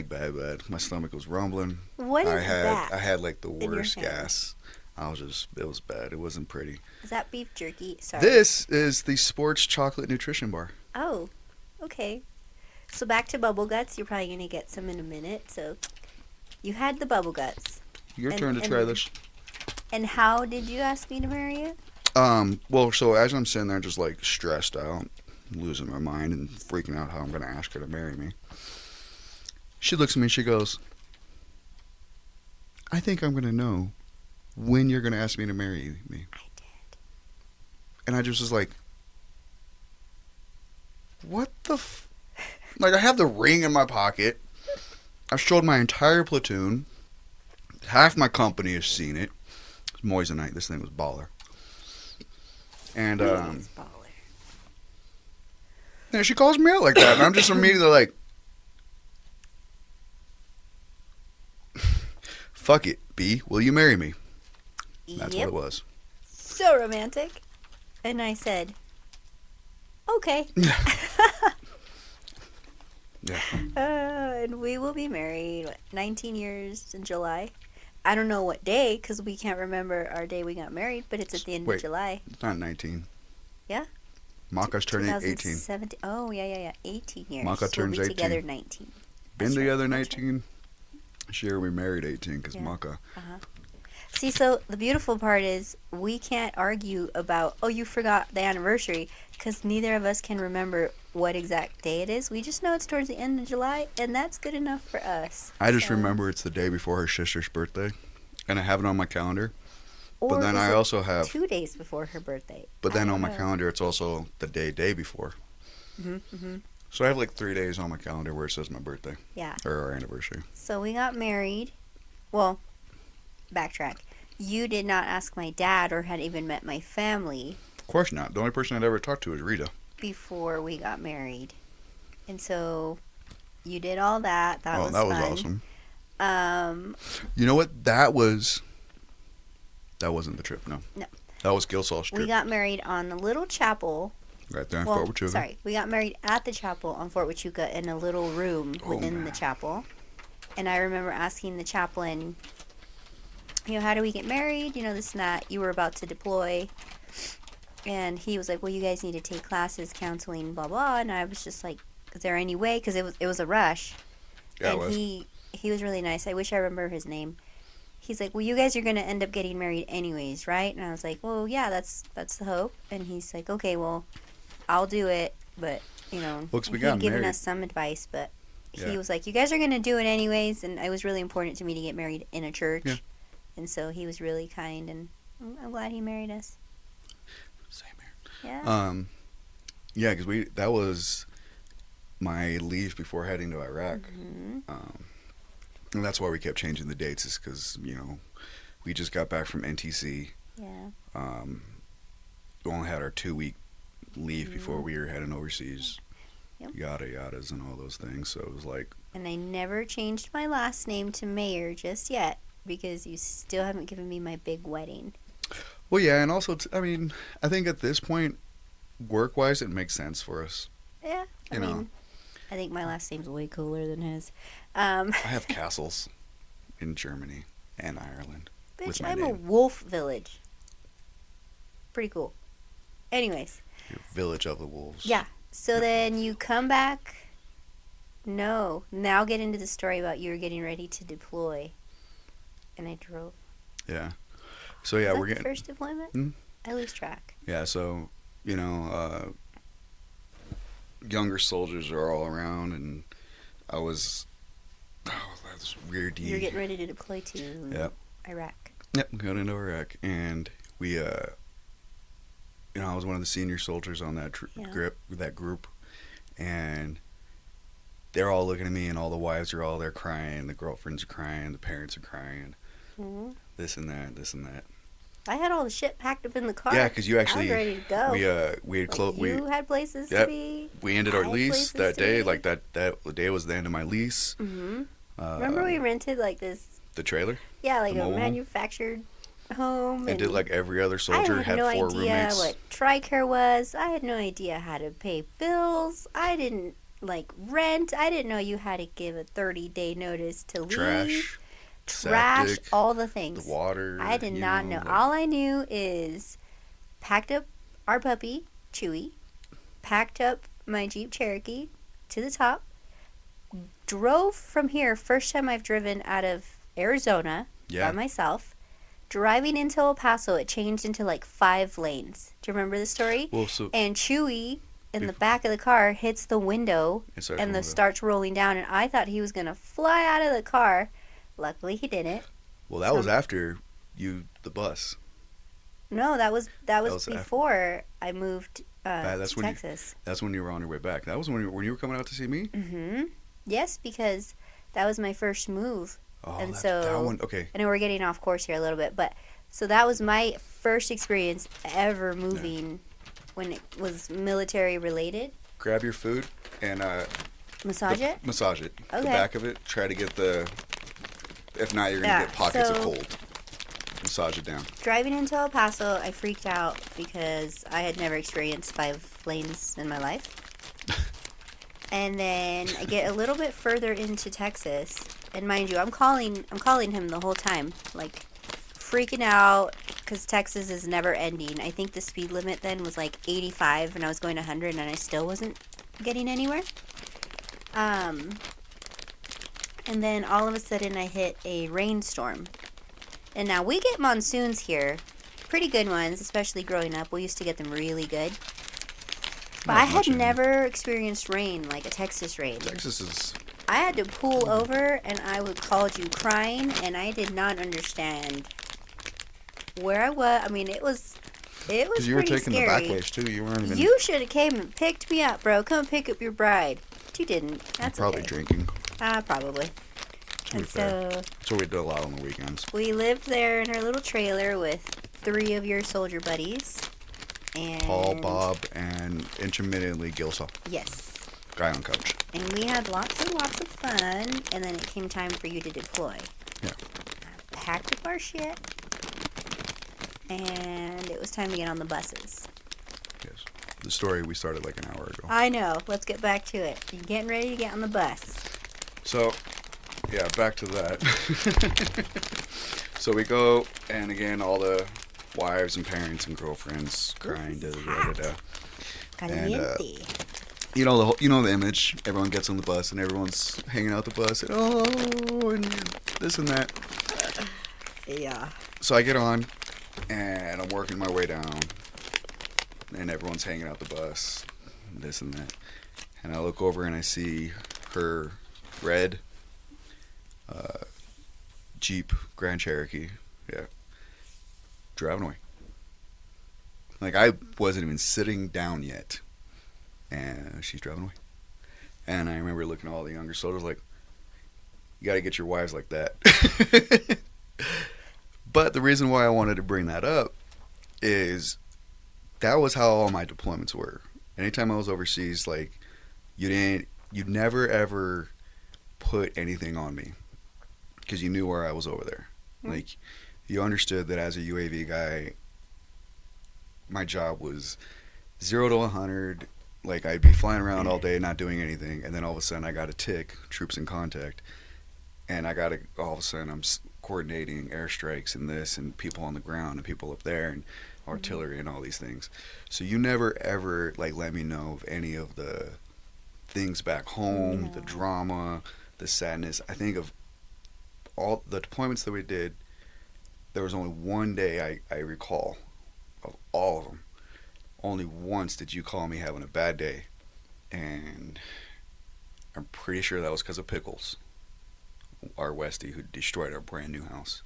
bad. My stomach was rumbling. What is that? I had like the your worst hand? gas. It was bad. It wasn't pretty. Is that beef jerky? Sorry. This is the Sports Chocolate Nutrition Bar. Oh, okay. So back to bubble guts. You're probably going to get some in a minute. So you had the bubble guts. Your turn to try this. And how did you ask me to marry you? Well, so as I'm sitting there just like stressed out, losing my mind and freaking out how I'm going to ask her to marry me, she looks at me and she goes, I think I'm going to know when you're going to ask me to marry me. I did. And I just was like, what the Like, I have the ring in my pocket. I've showed my entire platoon. Half my company has seen it. It's Moissanite. This thing was baller. And, Baller. yeah, she calls me out like that. And I'm just immediately like, fuck it, B. Will you marry me? That's what it was. So romantic. And I said, okay. Yeah. And we will be married 19 years in July. I don't know what day because we can't remember our day we got married, but it's at the end of July. It's not 19. Yeah. Maka's turning 18. 2017. Oh, yeah. 18 years. Maka turns we'll be 18. together 19. Been That's right, together that's 19. Sure, we married 18 because Yeah. Maka. See, so the beautiful part is we can't argue about, oh, you forgot the anniversary, because neither of us can remember what exact day it is. We just know it's towards the end of July, and that's good enough for us. I just So- remember it's the day before her sister's birthday, and I have it on my calendar. Or But then is I it also have, 2 days before her birthday. but then I on my don't know. calendar it's also the day before. Mm-hmm. So I have like 3 days on my calendar where it says my birthday Yeah. or our anniversary. So we got married. Well, backtrack. You did not ask my dad or had even met my family Of course not. The only person I'd ever talked to is Rita. before we got married. And so you did all that. That was that was fun. awesome. You know what? That wasn't the trip. No. That was Gilsal's We trip. got married on the little chapel. Right there in Fort Huachuca. Sorry. We got married at the chapel on Fort Huachuca in a little room within the chapel. And I remember asking the chaplain, how do we get married? This and that. You were about to deploy. And he was like, well, you guys need to take classes, counseling, blah, blah. And I was just like, is there any way? Because it was a rush. Yeah, and it was. he was really nice. I wish I remember his name. He's like, well, you guys are going to end up getting married anyways, right? And I was like, well, yeah, that's the hope. And he's like, okay, well, I'll do it. But, Well, 'cause we he'd got given married. us some advice. But Yeah. he was like, you guys are going to do it anyways. And it was really important to me to get married in a church. Yeah. And so he was really kind. And I'm glad he married us. Same here. Yeah. Yeah, because that was my leave before heading to Iraq. Mhm. And that's why we kept changing the dates, is because, we just got back from NTC. Yeah. We only had our 2-week leave before Mhm. we were heading overseas. Yep. Yada yadas and all those things. So it was like, And I never changed my last name to Mayer just yet because you still haven't given me my big wedding. well, yeah, and also, I think at this point, work-wise, it makes sense for us. Yeah. You know. I think my last name's way cooler than his. I have castles in Germany and Ireland. with Bitch, my I'm a name. wolf village. Pretty cool. Anyways. Your village of the wolves. Yeah. So then you come back. No. Now get into the story about you were getting ready to deploy. And I drove. Yeah. So yeah, Was we're that the getting. first deployment? Hmm? I lose track. Yeah. So younger soldiers are all around, and I was. Oh, that's weird. You're getting ready to deploy to Yep. Iraq. Yep, going into Iraq, and we, I was one of the senior soldiers on that Yeah. group, and they're all looking at me, and all the wives are all there crying, the girlfriends are crying, the parents are crying, Hmm. this and that. I had all the shit packed up in the car. Yeah, because you I actually, was ready to go. we had Like, you had places Yep. to be. we ended I our had lease places that to day. be. Like that day was the end of my lease. Hmm. Remember we rented like this? The trailer, Yeah, like The a mobile home? manufactured home. and did like every other I soldier had had no 4 idea roommates. what TRICARE was. I had no idea how to pay bills. I didn't like rent. I didn't know you had to give a 30-day notice to leave. Trash, Trash, septic, all the things. the water. I did not know. like- All I knew is packed up our puppy, Chewy, packed up my Jeep Cherokee to the top, drove from here, first time I've driven out of Arizona Yeah. by myself. Driving into El Paso, it changed into like 5 lanes. Do you remember the story? Well, so And Chewy in the back of the car hits the window it starts and rolling starts rolling down, and I thought he was going to fly out of the car. Luckily, he didn't. Well, that was after the bus. No, that was was after- before I moved that's to when Texas. That's when you were on your way back. That was when you were coming out to see me. Mm-hmm. Yes, because that was my first move. Oh, And that so- one. Okay. I know we're getting off course here a little bit, but so that was my first experience ever moving when it was military related. Grab your food and Massage it? massage it. The Okay. back of it. Try to get the. If not, you're gonna get pockets of so- cold. Massage it down. Driving into El Paso, I freaked out because I had never experienced 5 lanes in my life. And then I get a little bit further into Texas, and mind you, I'm calling him the whole time, like freaking out. because Texas is never ending. I think the speed limit then was like 85, and I was going 100, and I still wasn't getting anywhere. And then all of a sudden I hit a rainstorm. And now we get monsoons here, pretty good ones, especially growing up. We used to get them really good. But I had never experienced rain, like a Texas rain. Texas is... I had to pull over, and I would call you crying, and I did not understand where I was. I mean, it was Because you were taking scary. the back ways, too. You weren't even... You should have came and picked me up, bro. Come pick up your bride. But you didn't. That's probably okay. drinking. Probably. And so... That's what we did a lot on the weekends. We lived there in our little trailer with 3 of your soldier buddies. And Paul, Bob, and intermittently Gilsaw. Yes. Guy on couch. And we had lots and lots of fun, and then it came time for you to deploy. Yeah. I packed up our shit, and it was time to get on the buses. Yes. The story we started like an hour ago. I know. Let's get back to it. You're getting ready to get on the bus. So, yeah, back to that. So we go, and again, all the wives and parents and girlfriends crying. Caliente. You know the image. Everyone gets on the bus, and everyone's hanging out the bus, and and this and that. Yeah. So I get on, and I'm working my way down, and everyone's hanging out the bus, and this and that. And I look over, and I see her red Jeep Grand Cherokee, driving away. Like, I wasn't even sitting down yet, and she's driving away. And I remember looking at all the younger soldiers like, you gotta get your wives like that. But the reason why I wanted to bring that up is that was how all my deployments were. Anytime I was overseas, like, you'd never ever put anything on me because you knew where I was over there. Mm-hmm. Like, you understood that as a UAV guy, my job was 0 to 100. Like, I'd be flying around all day not doing anything, and then all of a sudden I got a tick, troops in contact, and all of a sudden I'm coordinating airstrikes and this and people on the ground and people up there and artillery and all these things. So you never ever like let me know of any of the things back home, the drama, the sadness. I think of all the deployments that we did, there was only one day I recall of all of them. Only once did you call me having a bad day, and I'm pretty sure that was because of Pickles, our Westie, who destroyed our brand new house.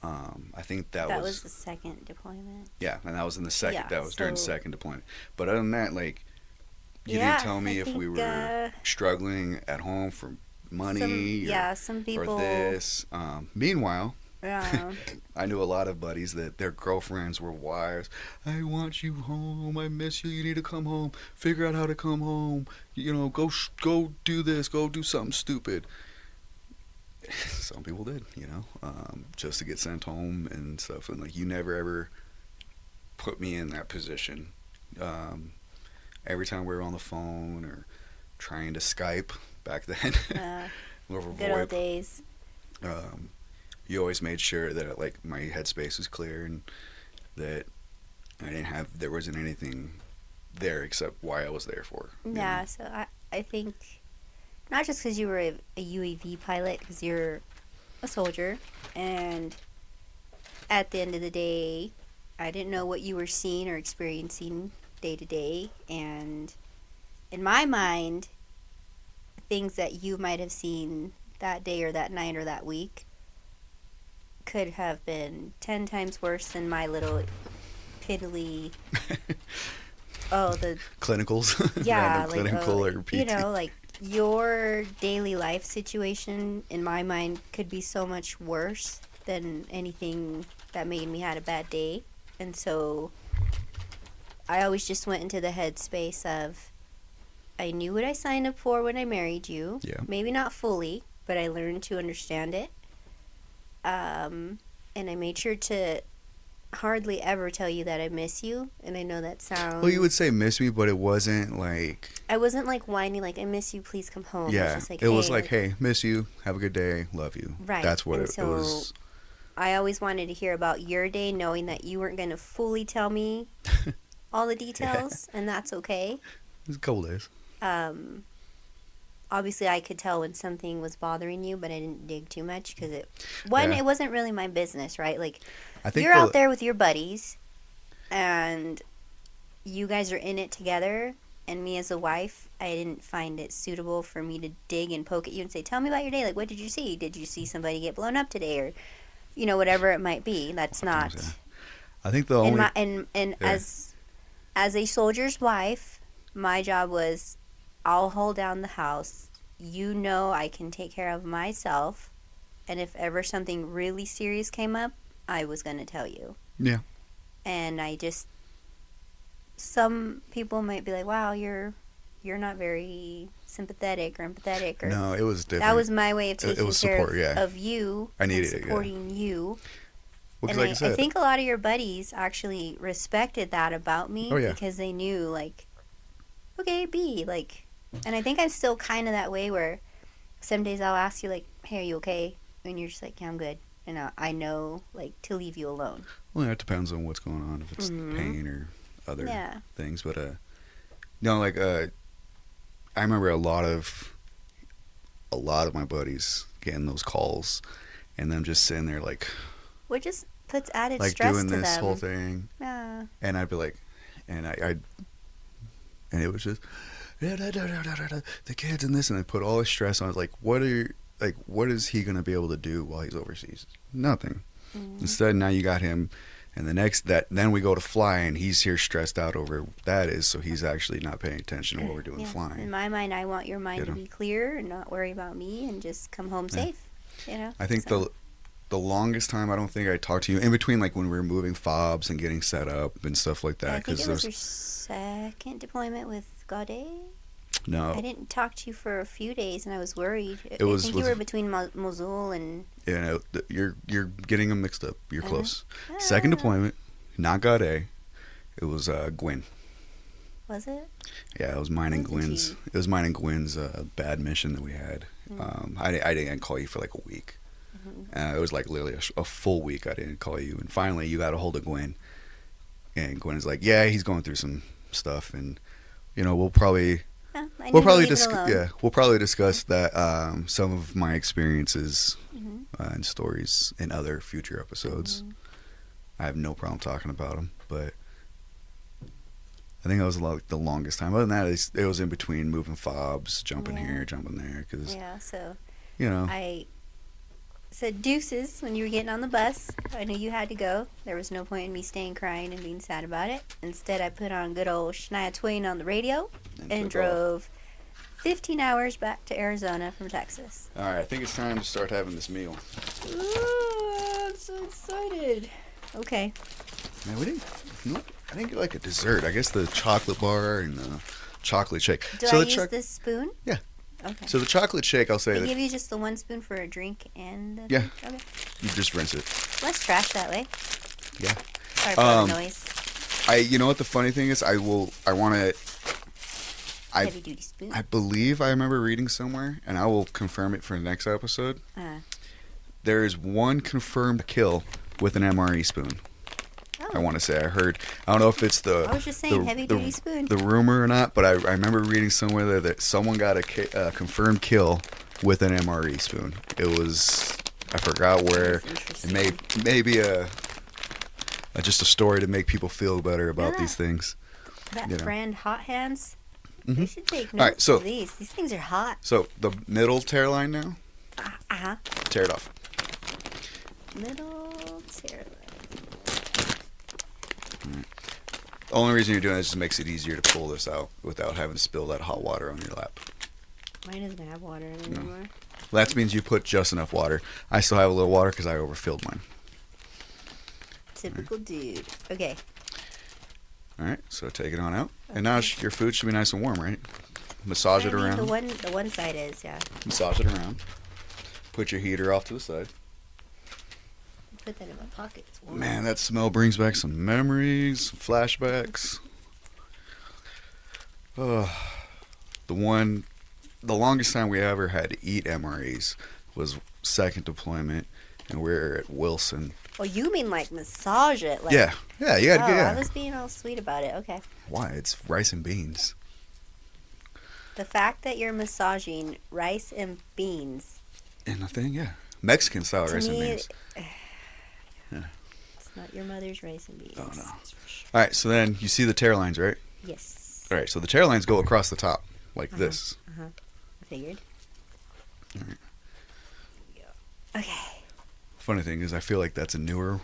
I think that was the second deployment. Yeah, and that was in the second. That was during the second deployment. But other than that, like, you didn't tell me if we were struggling at home for money. Some people. Or this. Meanwhile, yeah. I knew a lot of buddies that their girlfriends were wives. I want you home. I miss you. You need to come home. Figure out how to come home. You know, go do this. Go do something stupid. Some people did, just to get sent home and stuff. And like, you never ever put me in that position. Every time we were on the phone or trying to Skype back then, over good old days. You always made sure that like my headspace was clear and that there wasn't anything there except why I was there for. Yeah, so I think not just because you were a UAV pilot, because you're a soldier, and at the end of the day, I didn't know what you were seeing or experiencing day to day, and in my mind, things that you might have seen that day or that night or that week could have been 10 times worse than my little piddly the clinicals. Yeah, like clinical or PT. Like your daily life situation in my mind could be so much worse than anything that made me had a bad day. And so I always just went into the headspace of I knew what I signed up for when I married you. Yeah. Maybe not fully, but I learned to understand it. And I made sure to hardly ever tell you that I miss you. And I know that sounds... Well, you would say miss me, but it wasn't like... I wasn't like whining, like, I miss you, please come home. Yeah, it was just like, it was like, hey, miss you, have a good day, love you. Right. That's what it was. I always wanted to hear about your day, knowing that you weren't going to fully tell me all the details, and that's okay. It was a couple days. Obviously, I could tell when something was bothering you, but I didn't dig too much because it wasn't really my business, right? Like, I think you're out there with your buddies, and you guys are in it together, and me as a wife, I didn't find it suitable for me to dig and poke at you and say, tell me about your day. Like, what did you see? Did you see somebody get blown up today? Or, whatever it might be. That's not... I think the only... As a soldier's wife, my job was, I'll hold down the house. I can take care of myself. And if ever something really serious came up, I was going to tell you. Yeah. And some people might be like, wow, you're not very sympathetic or empathetic. Or, no, it was different. That was my way of taking care of you. I needed it, supporting you. Well, and like I think a lot of your buddies actually respected that about me because they knew, like, okay, B, like, and I think I'm still kind of that way where some days I'll ask you, like, hey, are you okay? And you're just like, yeah, I'm good. And I know, like, to leave you alone. Well, it depends on what's going on, if it's pain or other things. But, I remember a lot of my buddies getting those calls and them just sitting there, like... What just puts added like stress doing to this them. whole thing. Yeah. And I'd be like... And and it was just... the kids and this, and they put all this stress on it. Like, what is he going to be able to do while he's overseas? Nothing. Instead, now you got him... And then we go to fly, and he's here stressed out over so he's actually not paying attention to what we're doing flying. In my mind, I want your mind to be clear and not worry about me and just come home safe. I think the longest time I don't think I talked to you in between, like when we were moving fobs and getting set up and stuff like that. I think it was your second deployment with Gaudet. No, I didn't talk to you for a few days, and I was worried. I think you were between Mosul and... Yeah, you're getting them mixed up. You're close. Second deployment, not Gaudet. It was Gwyn. Was it? Yeah, it was mine and Gwyn's. It was mine and Gwyn's bad mission that we had. I didn't call you for like a week. It was like literally a full week I didn't call you, and finally you got a hold of Gwyn, and Gwyn is like, yeah, he's going through some stuff, and we'll probably discuss that some of my experiences and stories in other future episodes. I have no problem talking about them, but I think that was the longest time. Other than that, it was in between moving fobs, jumping here, jumping there, because I said deuces when you were getting on the bus. I knew you had to go. There was no point in me staying crying and being sad about it. Instead, I put on good old Shania Twain on the radio and drove 15 hours back to Arizona from Texas. All right, I think it's time to start having this meal. Ooh, I'm so excited. Okay. Man, I didn't get like a dessert. I guess the chocolate bar and the chocolate shake. Do I use this spoon? Yeah. Okay. So the chocolate shake, I'll say they give you just the one spoon for a drink and the okay. You just rinse it. Less trash that way. Yeah. Sorry for the noise. You know what the funny thing is? Heavy duty spoon. I believe I remember reading somewhere, and I will confirm it for the next episode. There is one confirmed kill with an MRE spoon. I want to say I don't know if it's I was just saying heavy duty spoon. The rumor or not, but I remember reading somewhere there that someone got a confirmed kill with an MRE spoon. It was, I forgot where. It may be just a story to make people feel better about these things. That brand Hot Hands, they should take notes of these. These things are hot. So the middle tear line now. Tear it off. Middle tear line. The only reason you're doing this is it makes it easier to pull this out without having to spill that hot water on your lap. Mine doesn't have water in it anymore. Well, that means you put just enough water. I still have a little water because I overfilled mine. Typical dude. Okay. All right, so take it on out. Okay. And now your food should be nice and warm, right? Massage it around. The one side is, yeah. Massage it around. Put your heater off to the side. Put that in my pocket. It's warm. Man, that smell brings back some memories, some flashbacks. The longest time we ever had to eat MREs was second deployment, and we're at Wilson. Oh, you mean like massage it? Like, Yeah, you gotta oh, get. Yeah. I was being all sweet about it. Okay. Why? It's rice and beans. The fact that you're massaging rice and beans. And the thing, yeah, Mexican style To rice and me, beans. Yeah. It's not your mother's rice and beans. Oh no. All right, so then you see the tear lines, right? Yes. All right, so the tear lines go across the top like this. I figured. All right. Okay. Funny thing is, I feel like that's a newer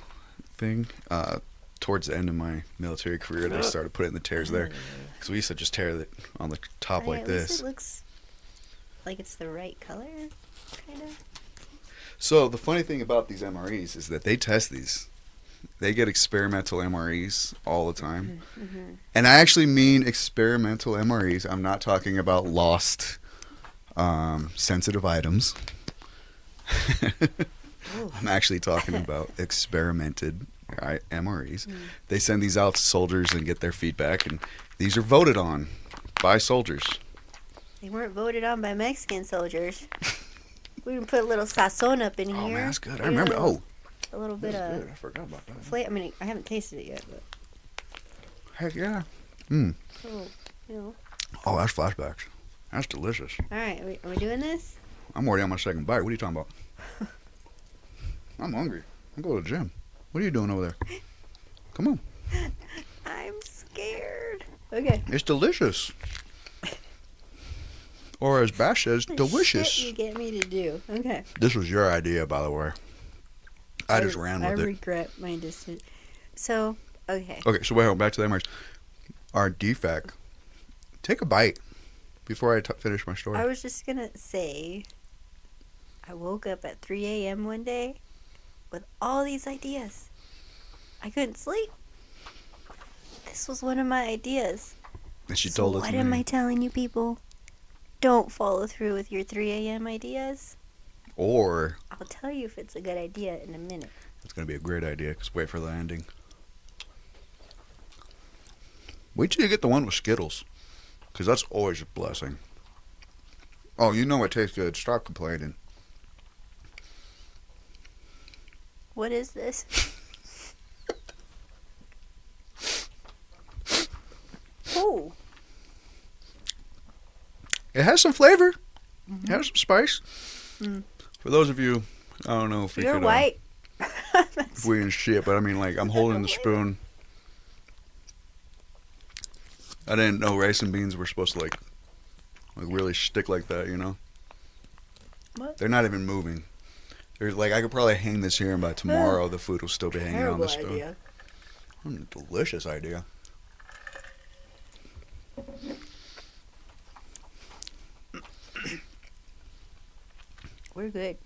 thing. Towards the end of my military career, they started putting the tears there, because we used to just tear it on the top like At least this. it looks like it's the right color, kind of. So the funny thing about these MREs is that they test these. They get experimental MREs all the time. Mm-hmm. And I actually mean experimental MREs. I'm not talking about lost sensitive items. I'm actually talking about experimented MREs. They send these out to soldiers and get their feedback, and these are voted on by soldiers. They weren't voted on by Mexican soldiers. We can put a little sazon up in here. Oh man, that's good. I You know, remember. a little bit of I forgot about that. flavor. I mean, I haven't tasted it yet, but Heck yeah. so, you know. Oh, that's flashbacks. That's delicious. All right, are we doing this? I'm already on my second bite. What are you talking about? I'm hungry. I'm going to the gym. What are you doing over there? Come on. I'm scared. Okay. It's delicious. Or as Bash says, delicious. Shit you get me to do. Okay. This was your idea, by the way. I just ran with I it. regret my decision. So, okay. Okay, so wait, back to the MREs. Our defect. Take a bite before I finish my story. I was just going to say, I woke up at 3 a.m. one day with all these ideas. I couldn't sleep. This was one of my ideas. And she So told us. what am I telling you people? Don't follow through with your 3 a.m. ideas. Or I'll tell you if it's a good idea in a minute. it's going to be a great idea, because wait for the ending. Wait till you get the one with Skittles, because that's always a blessing. Oh, you know it tastes good. Stop complaining. What is this? Oh. It has some flavor. It has some spice. Mm. For those of you, I don't know if we You're could, white. if we didn't see it, but I mean, like, I'm holding the spoon. I didn't know rice and beans were supposed to like really stick like that, you know? What? They're not even moving. There's like, I could probably hang this here, and by tomorrow the food will still be hanging on Terrible the spoon. idea. Delicious idea. We're good.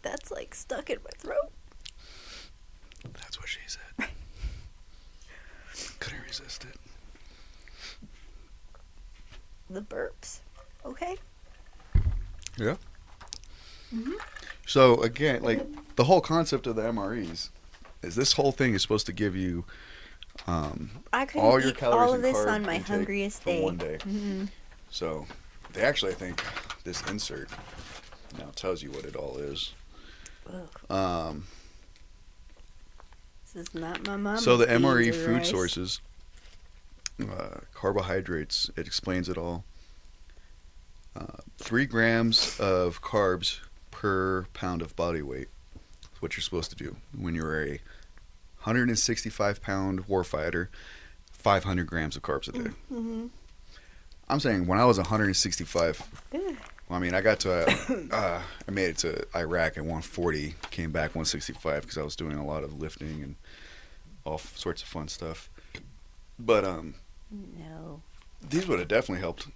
That's like stuck in my throat. That's what she said. Couldn't resist it. The burps. Okay. Yeah. Mhm. So again, like, the whole concept of the MREs is this whole thing is supposed to give you I couldn't all your eat calories all of and this carb on my intake hungriest for day. one day. Mhm. So they actually, I think, this insert now tells you what it all is. Ugh. This is not my mom's. So the MRE beans or food rice. sources, carbohydrates, it explains it all. 3 grams of carbs per pound of body weight is what you're supposed to do when you're a 165-pound warfighter. 500 grams of carbs a day. Mm-hmm. I'm saying when I was 165, Ugh. well, I mean, I got to, I made it to Iraq at 140, came back 165 because I was doing a lot of lifting and all sorts of fun stuff. But No. these would have definitely helped.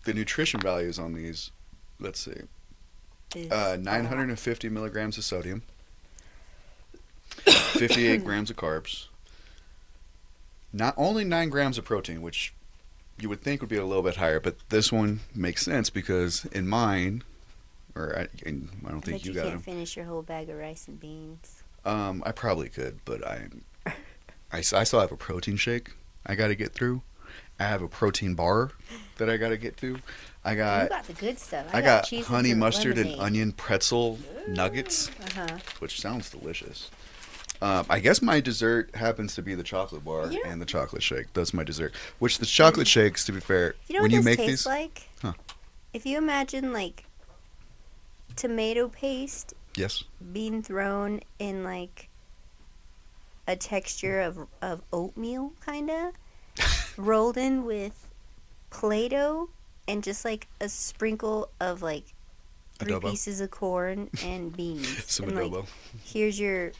The nutrition values on these, let's see, Is 950 milligrams of sodium, 58 grams of carbs, not only 9 grams of protein, which you would think would be a little bit higher, but this one makes sense because in mine, or I don't think bet you you got can't them. finish your whole bag of rice and beans. I probably could, but I still have a protein shake I got to get through, I have a protein bar that I got to get to. I You got got the good stuff. I got cheese honey and mustard and lemonade. onion pretzel nuggets, Uh-huh. which sounds delicious. I guess my dessert happens to be the chocolate bar You know- and the chocolate shake. That's my dessert. Which the chocolate shakes, to be fair, You know when what you this make tastes these, like? Huh. If you imagine like tomato paste yes, being thrown in like a texture of oatmeal, kind of rolled in with Play-Doh and just like a sprinkle of like 3 Adobo. pieces of corn and beans. Some and like, adobo. here's your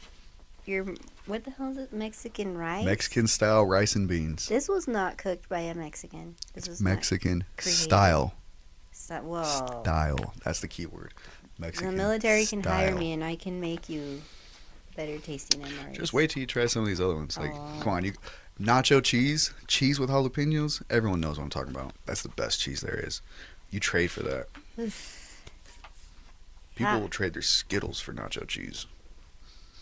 what the hell is it? Mexican rice? Mexican style rice and beans. This was not cooked by a Mexican. This was not Mexican created. style. Whoa. Style. That's the key word. Mexican The military can hire style. me and I can make you better tasting MREs. Just wait till you try some of these other ones. Like, Aw. come on, nacho cheese with jalapenos. Everyone knows what I'm talking about. That's the best cheese there is. You trade for that. People Ah. will trade their Skittles for nacho cheese.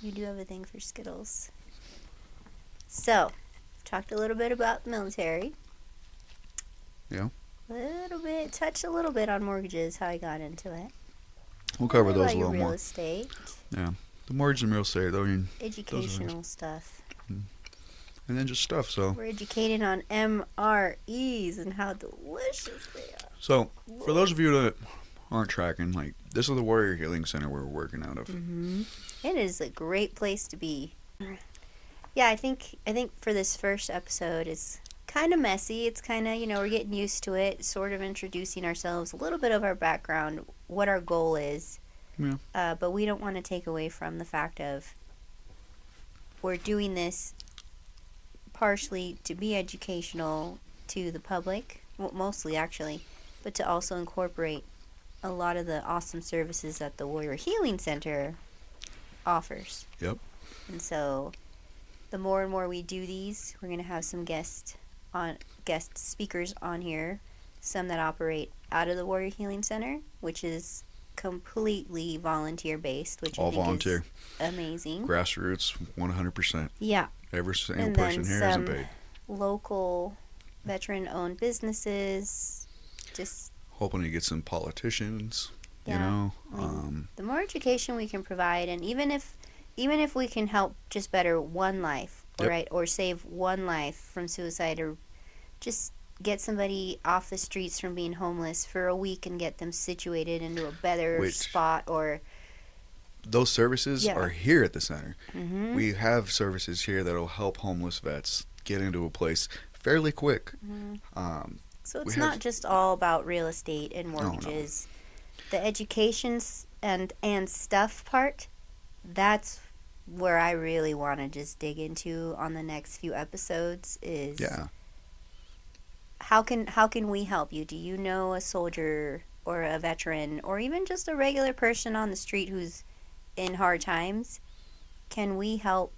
You do have a thing for Skittles. So, talked a little bit about the military. Yeah. Touched a little bit on mortgages, how I got into it. We'll cover What those about a your little real more. estate, Yeah. The mortgage and real estate, though, and educational stuff. then just stuff. So, We're educated on MREs and how delicious they are. For those of you that aren't tracking, like, this is the Warrior Healing Center we're working out of. Mm-hmm. It is a great place to be. Yeah, I think for this first episode, it's kind of messy. It's kind of, we're getting used to it, sort of introducing ourselves, a little bit of our background, what our goal is. Yeah. But we don't want to take away from the fact of we're doing this partially to be educational to the public, well, mostly actually, but to also incorporate a lot of the awesome services that the Warrior Healing Center offers. Yep. And so the more and more we do these, we're going to have some guest speakers on here, some that operate out of the Warrior Healing Center, which is completely volunteer based, which All I think volunteer. is amazing. Grassroots, 100%. Yeah. Every single And person then here isn't some paid. local veteran owned businesses, just Hoping to get some politicians, Yeah. the more education we can provide, and even if we can help just better one life, Yep. right, or save one life from suicide, or just get somebody off the streets from being homeless for a week and get them situated into a better spot, or those services Yeah. are here at the center. Mhm. We have services here that will help homeless vets get into a place fairly quick. So We it's have- not just all about real estate and no. mortgages. The education and stuff part, that's where I really want to just dig into on the next few episodes is Yeah. how can we help you? Do you know a soldier or a veteran or even just a regular person on the street who's in hard times? Can we help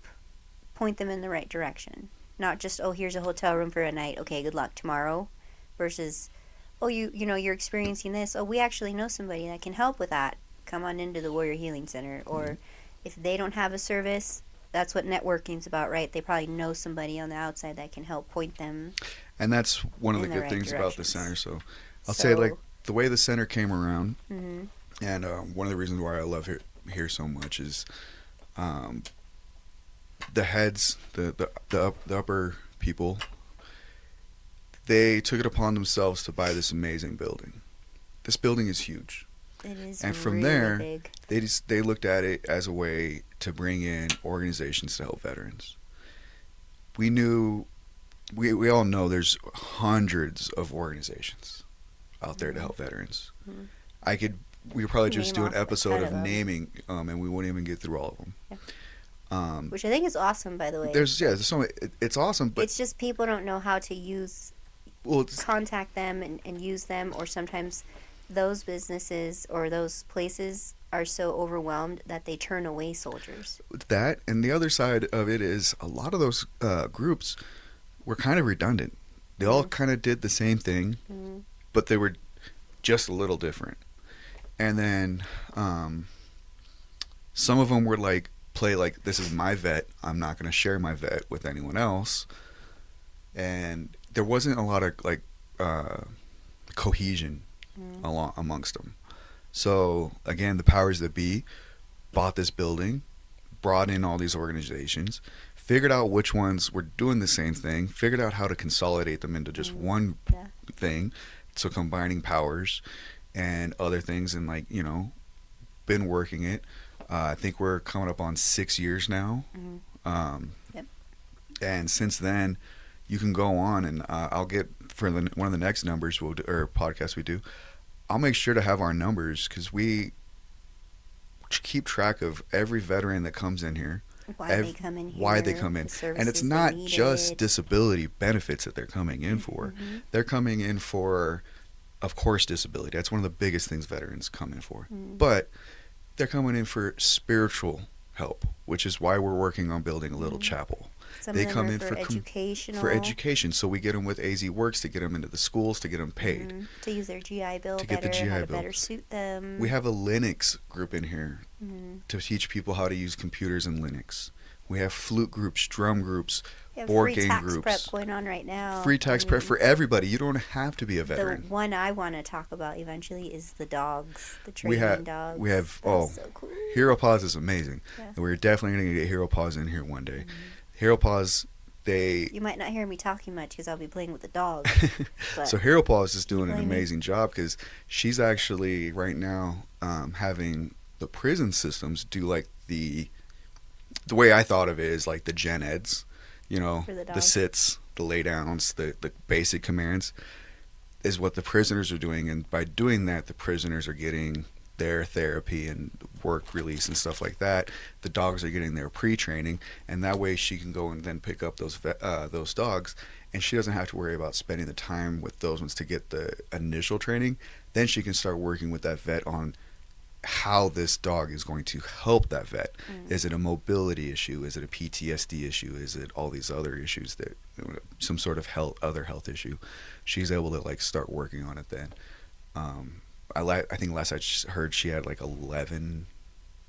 point them in the right direction? Not just, oh, here's a hotel room for a night. Okay, good luck tomorrow. Versus, oh, you're experiencing this. Oh, we actually know somebody that can help with that. Come on into the Warrior Healing Center. Or if they don't have a service, that's what networking's about, right? They probably know somebody on the outside that can help point them. And that's one of the In the good right things about the directions. center. So I'll say, like, the way the center came around, Mhm. and one of the reasons why I love here so much is the heads, the upper people, they took it upon themselves to buy this amazing building. This building is huge. It is And from really there, big. They looked at it as a way to bring in organizations to help veterans. We all know there's hundreds of organizations out there to help veterans. Mhm. We could probably just Name do an off a episode ton of of them. naming, and we wouldn't even get through all of them. Yeah. Which I think is awesome, by the way. There's so many, it's awesome, but It's just people don't know how to contact them and use them, or sometimes those businesses or those places are so overwhelmed that they turn away soldiers. that, and the other side of it is a lot of those groups were kind of redundant. They all kind of did the same thing, but they were just a little different. And then some of them were like, play like, this is my vet, I'm not going to share my vet with anyone else. and there wasn't a lot of like cohesion amongst them. So again, the powers that be bought this building, brought in all these organizations, figured out which ones were doing the same thing, figured out how to consolidate them into just one thing. So combining powers and other things, and like, you know, been working it. I think we're coming up on 6 years now. And since then, you can go on, and I'll get for one of the next numbers we'll do, or podcasts we do. I'll make sure to have our numbers, because we keep track of every veteran that comes in here. Why they come in here. Why they come in. And it's not just disability benefits that they're coming in for. They're coming in for, of course, disability. That's one of the biggest things veterans come in for. But they're coming in for spiritual help, which is why we're working on building a little chapel. They come in for educational. For education, so we get them with AZ Works to get them into the schools, to get them paid. To use their GI Bill to better, get the GI how to Bill. better suit them. We have a Linux group in here to teach people how to use computers in Linux. We have flute groups, drum groups, board game groups. Free tax prep going on right now. Free tax prep for everybody. You don't have to be a veteran. The one I want to talk about eventually is the dogs, the training dogs. We have, so cool. Hero Paws is amazing. Yeah. And we're definitely going to get Hero Paws in here one day. Hero Paws, You might not hear me talking much because I'll be playing with the dog. So Hero Paws is doing an amazing job, because she's actually right now having the prison systems do like the way I thought of it is like the gen eds, you know, the sits, the lay downs, the basic commands is what the prisoners are doing. And by doing that, the prisoners are getting their therapy and work release and stuff like that. The dogs are getting their pre-training, and that way she can go and then pick up those dogs, and she doesn't have to worry about spending the time with those ones to get the initial training. Then she can start working with that vet on how this dog is going to help that vet. Is it a mobility issue? Is it a PTSD issue? Is it all these other issues, that some sort of other health issue? She's able to like start working on it then. I think last I heard she had like 11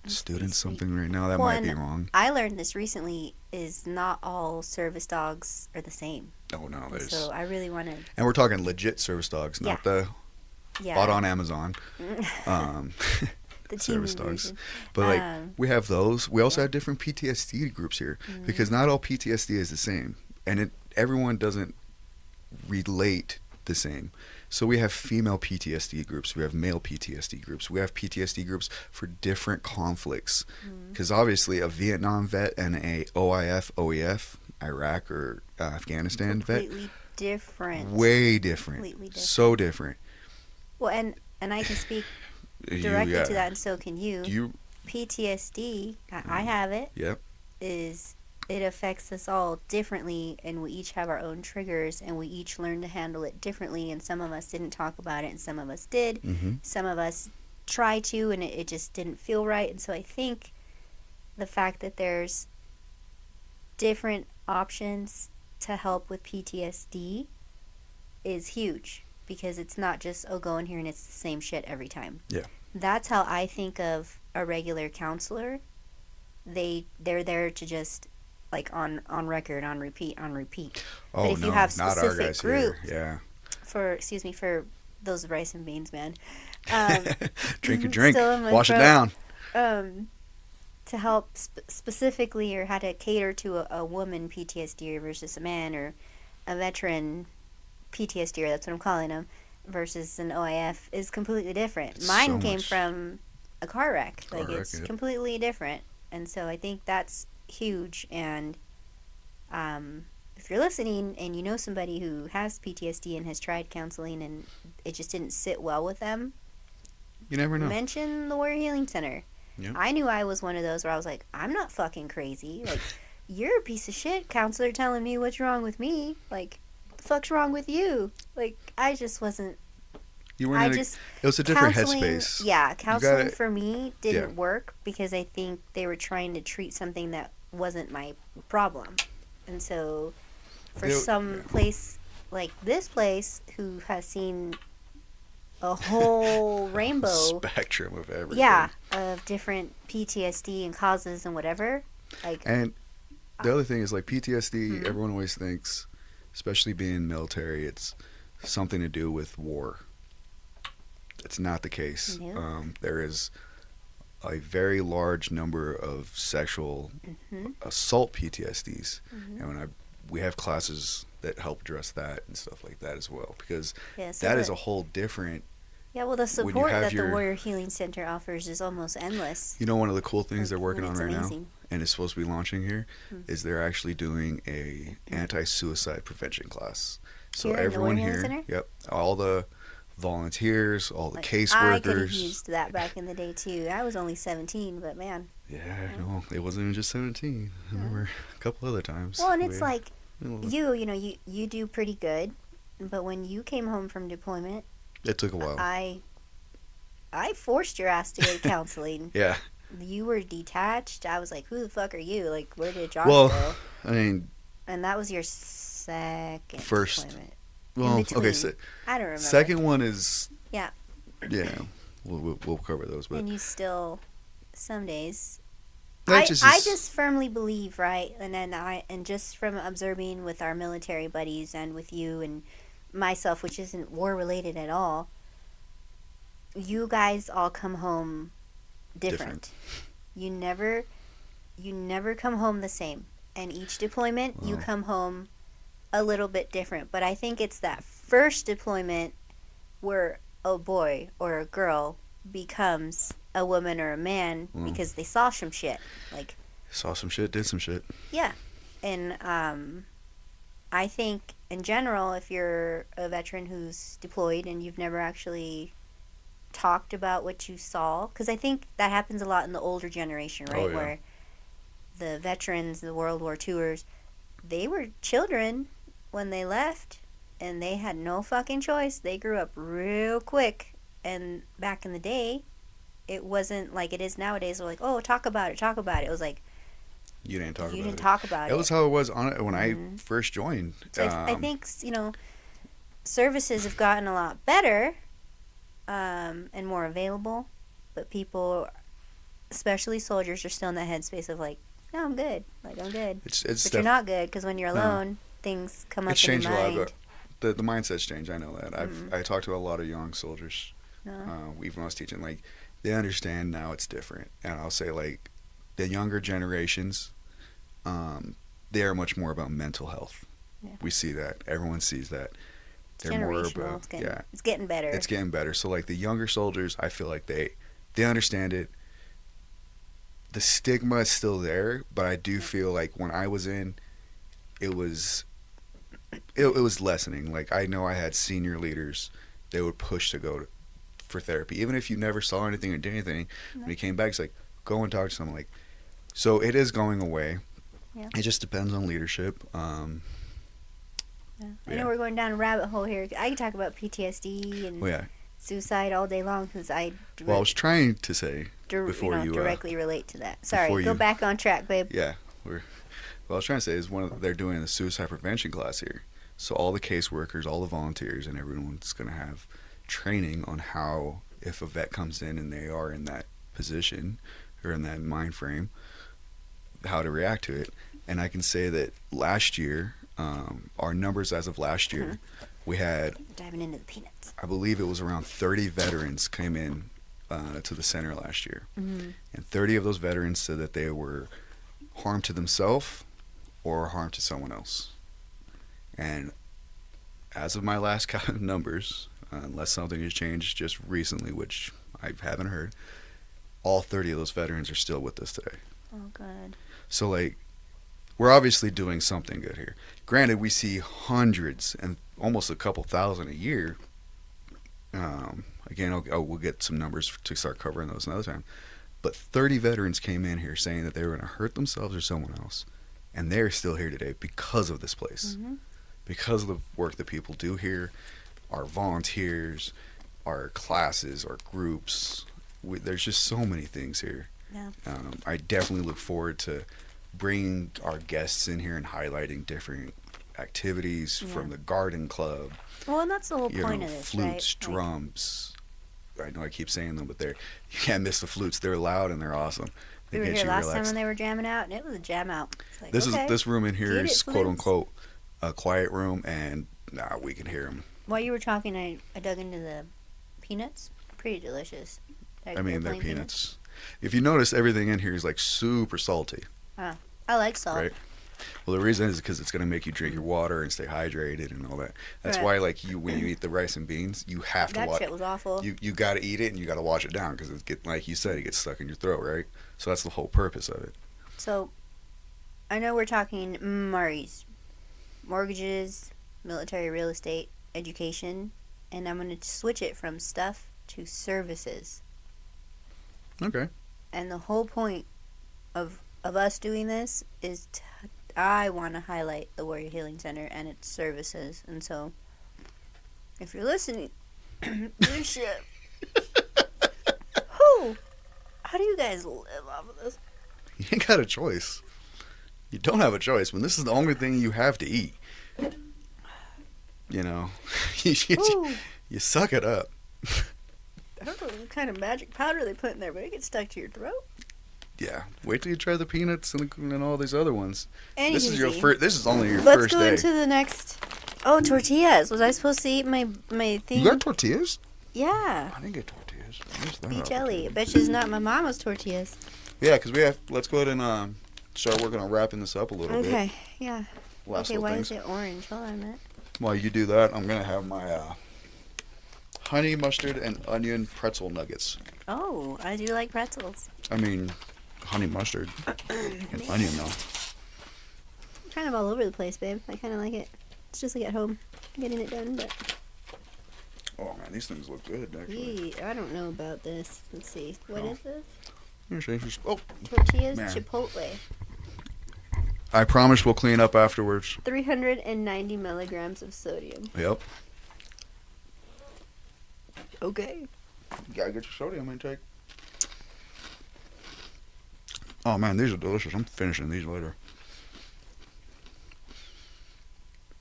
students, something right now. That might be wrong. I learned this recently, is not all service dogs are the same. Oh no, there's. So I really want to. And we're talking legit service dogs, not the bought on Amazon. The service dogs. But like we have those. We also have different PTSD groups here, because not all PTSD is the same, and everyone doesn't relate the same. So we have female PTSD groups, we have male PTSD groups, we have PTSD groups for different conflicts, because obviously a Vietnam vet and a OEF, Iraq or Afghanistan completely different. Way different. Completely different. So different. Well, and I can speak directly to that, and so can you. PTSD, I have it. Yep. It affects us all differently, and we each have our own triggers, and we each learn to handle it differently, and some of us didn't talk about it, and some of us did. Some of us try to, and it just didn't feel right. And so I think the fact that there's different options to help with PTSD is huge, because it's not just, go in here and it's the same shit every time. Yeah. That's how I think of a regular counselor. They're there to just, like, on record, on repeat. Oh, but if no, you have not our guys groups, here. Yeah. for those rice and beans, man. Drink a drink. Wash it down. To help specifically, or how to cater to a woman PTSD versus a man, or a veteran PTSD, or that's what I'm calling them, versus an OIF is completely different. Mine came from a car wreck. It's completely different. And so I think that's huge. And if you're listening and you know somebody who has PTSD and has tried counseling and it just didn't sit well with them, you never know. Mention the Warrior Healing Center. Yep. I knew I was one of those where I was like, I'm not fucking crazy. Like, you're a piece of shit, counselor, telling me what's wrong with me. Like, what the fuck's wrong with you? Like, I just wasn't. You weren't. It was a different headspace. Yeah, counseling for me didn't work, because I think they were trying to treat something that wasn't my problem. And so, for some place like this place, who has seen a whole rainbow spectrum of everything. Yeah, of different PTSD and causes and whatever. Like, and the other thing is, like, PTSD, everyone always thinks especially being military, it's something to do with war. It's not the case. Nope. There is a very large number of sexual Mm-hmm. assault PTSDs, Mm-hmm. and we have classes that help address that and stuff like that as well, because Yeah, so that is a whole different. yeah, well, the when you support have that your- the Warrior Healing Center offers is almost endless. You know, one of the cool things they're Like, working when on it's right now, amazing. and it's supposed to be launching here, Hmm. is they're actually doing a anti-suicide prevention class. So Here in the everyone Warrior here, Healing Center? yep, all the volunteers, all the Like, I could have caseworkers. used that back in the day too. I was only 17, but man. Yeah, no, it wasn't even just 17. I remember a couple other times. Well, and it's like It you do pretty good, but when you came home from deployment, took a while. I forced your ass to go to counseling. Yeah. You were detached. I was like, "Who the fuck are you? Like, where did Josh Well, go?" I mean, And that was your second First. deployment. well, between. okay. So I don't remember. second one is. Yeah. Yeah, we'll cover those, but And you still, some days. That I just is- just firmly believe, right, and just from observing with our military buddies and with you and myself, which isn't war related at all, you guys all come home different. You never come home the same. And each deployment, you Wow. come home a little bit different. But I think it's that first deployment where a boy or a girl becomes a woman or a man Wow. because they saw some shit. Like, saw some shit, did some shit. yeah. And I think, in general, if you're a veteran who's deployed and you've never actually talked about what you saw, because I think that happens a lot in the older generation, right? Oh, yeah. Where the veterans, the World War IIers, they were children when they left, and they had no fucking choice. They grew up real quick, and back in the day, it wasn't like it is nowadays. They're like, oh, talk about it, talk about it. It was like, You didn't talk you about didn't it. talk about That it. was how it was on it when I Mhm. first joined. So I think, services have gotten a lot better and more available, but people, especially soldiers, are still in that headspace of like, no, I'm good. Like, I'm good. it's But you're not good because when you're alone, things come up it's in changed your a mind. lot. But the mindset's changed. I know that. Mhm. I talked to a lot of young soldiers. No. Even when I was teaching, like they understand now it's different. And I'll say like the younger generations, they are much more about mental health. Yeah. We see that. Everyone sees that. It's They're more generational. about It's getting better. It's getting better. So like the younger soldiers, I feel like they understand it. The stigma is still there, but I do feel like when I was in, it was lessening. Like I know I had senior leaders, they would push to go for therapy, even if you never saw anything or did anything. When you came back, it's like go and talk to someone. Like, so it is going away. Yeah. It just depends on leadership. Yeah. I Yeah. know we're going down a rabbit hole here. I can talk about PTSD and Well, yeah. suicide all day long because I Well, I was trying to say, before you, directly relate to that. Sorry, before go you- back on track, babe. yeah, what I was trying to say is they're doing the suicide prevention class here. So all the caseworkers, all the volunteers, and everyone's going to have training on how, if a vet comes in and they are in that position or in that mind frame, how to react to it. And I can say that last year, our numbers as of last year, we had, Diving into the peanuts. I believe it was around 30 veterans came in to the center last year. Mm-hmm. And 30 of those veterans said that they were harm to themselves or harm to someone else. And as of my last count of numbers, unless something has changed just recently, which I haven't heard, all 30 of those veterans are still with us today. Oh, God. So, like, we're obviously doing something good here. Granted, we see hundreds and almost a couple thousand a year. Again, we'll get some numbers to start covering those another time. But 30 veterans came in here saying that they were going to hurt themselves or someone else. And they're still here today because of this place. Mm-hmm. Because of the work that people do here, our volunteers, our classes, our groups. There's just so many things here. Yeah. I definitely look forward to bringing our guests in here and highlighting different activities from the garden club. Well, and that's the whole point of this, flutes, right? drums. I know I keep saying them, but you can't miss the flutes. They're loud and they're awesome. They We were get here you last time relaxed. when they were jamming out, and it was a jam out. It's like, This okay, is this room in here get is it, quote flutes. unquote a quiet room, and we can hear them. While you were talking, I dug into the peanuts. Pretty delicious. I mean, they're peanuts. If you notice, everything in here is like super salty. I like salt. Right. Well, the reason is because it's going to make you drink your water and stay hydrated and all that. That's why, like, when you eat the rice and beans, you have to That shit was awful. You got to eat it and you got to wash it down because like you said, it gets stuck in your throat, right? So that's the whole purpose of it. So, I know we're talking M.R.E.S, mortgages, military real estate, education, and I'm going to switch it from stuff to services. Okay. And the whole point of us doing this is I want to highlight the Warrior Healing Center and its services. And so, if you're listening, leadership, how do you guys live off of this? You ain't got a choice. You don't have a choice when this is the only thing you have to eat. You know, you suck it up. I don't know what kind of magic powder they put in there, but it gets stuck to your throat. Yeah, wait till you try the peanuts and all these other ones. And this is your first. This is only your Let's first go day. into the next. Oh, tortillas. Was I supposed to eat my thing? You got tortillas? Yeah. I didn't get tortillas. Where's that? Be jelly. I bet you it's not my mama's tortillas. Yeah, because we have. Let's go ahead and start working on wrapping this up a little bit. Okay. Yeah. Last Okay. little Why things. is it orange? Hold on a minute. While you do that, I'm gonna have my honey mustard and onion pretzel nuggets. Oh, I do like pretzels. I mean, honey mustard and onion though. Kind of all over the place, babe. I kind of like it. It's just like at home, getting it done. But Oh man, these things look good actually. I don't know about this. Let's see. What is this? Oh, Tortillas man. Chipotle. I promise we'll clean up afterwards. 390 milligrams of sodium. Yep. Okay. You gotta get your sodium intake. Oh man, these are delicious. I'm finishing these later.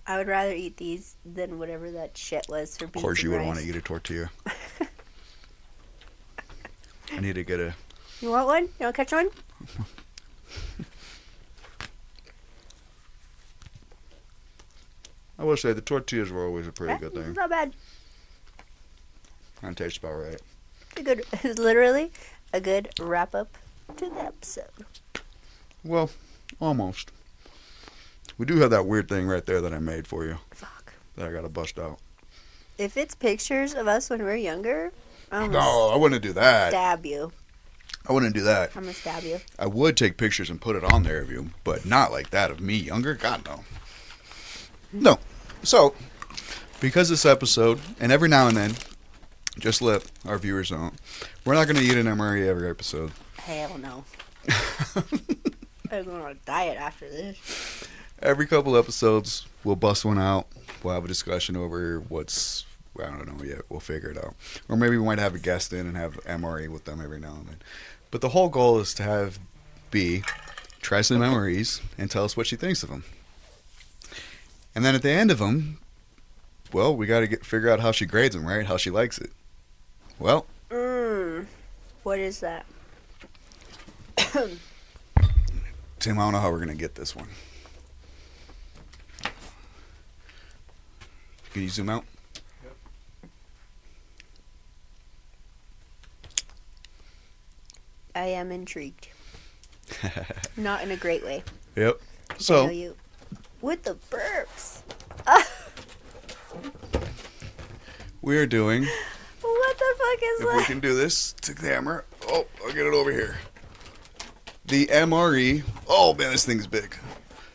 I would rather eat these than whatever that shit was for beans. Of course, you and would want rice. to eat a tortilla. I need to get a. You want one? You want to catch one? I will say the tortillas were always a pretty good It's thing. not bad. And tastes about right. It's literally a good wrap up to the episode. Well, almost. We do have that weird thing right there that I made for you Fuck. that I gotta bust out. If it's pictures of us when we're younger, I'm gonna No, I wouldn't do that. stab you. I wouldn't do that. I'm gonna stab you. I would take pictures and put it on there of you, but not like that of me younger. God, no. No. So, because this episode, and every now and then, just let our viewers know, we're not going to eat an MRE every episode. Hell no. I'm going on a diet after this. Every couple episodes, we'll bust one out. We'll have a discussion over what's, I don't know yet. We'll figure it out. Or maybe we might have a guest in and have MRE with them every now and then. But the whole goal is to have B try some MREs and tell us what she thinks of them. And then at the end of them, well, we got to figure out how she grades them, right? How she likes it. Well. What is that? Tim, I don't know how we're going to get this one. Can you zoom out? Yep. I am intrigued. Not in a great way. Yep. I know So, you. With the burps. we're doing, What the fuck is if we that? can do this to the camera. Oh, I'll get it over here. The MRE. Oh, man, this thing's big.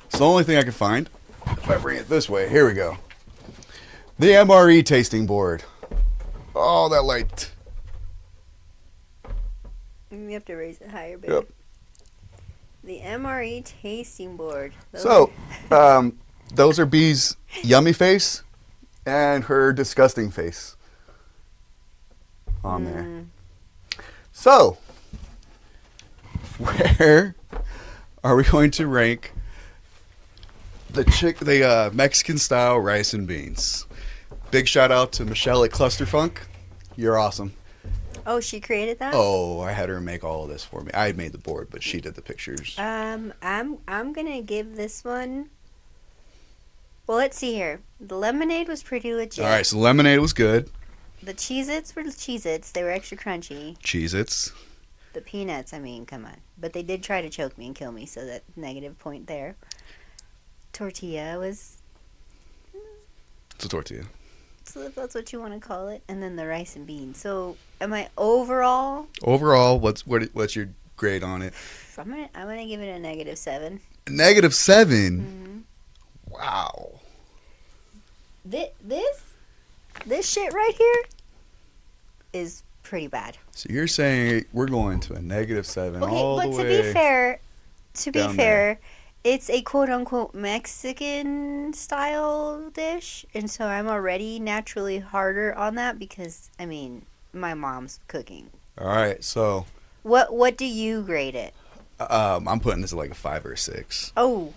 It's the only thing I can find. If I bring it this way, here we go. The MRE tasting board. Oh, that light. You have to raise it higher, babe. Yep. The MRE tasting board. So, those are B's yummy face and her disgusting face on there. So, where are we going to rank the Mexican style rice and beans? Big shout out to Michelle at Clusterfunk. You're awesome. Oh, she created that? Oh, I had her make all of this for me. I had made the board, but she did the pictures. I'm gonna give this one Well, let's see here. The lemonade was pretty legit. All right, so lemonade was good. The Cheez-Its were Cheez-Its. They were extra crunchy. Cheez-Its. The peanuts, I mean, come on. But they did try to choke me and kill me, so that negative point there. Tortilla was... It's a tortilla. So if that's what you want to call it. And then the rice and beans. So, am I overall... Overall, what's your grade on it? I'm gonna give it a -7. -7? Mm-hmm. Wow. This shit right here is pretty bad. So you're saying we're going to a -7 all the way. Okay, but to be down fair, it's a quote-unquote Mexican style dish, and so I'm already naturally harder on that because, I mean, my mom's cooking. All right, so What do you grade it? I'm putting this at like a 5 or a 6. Oh,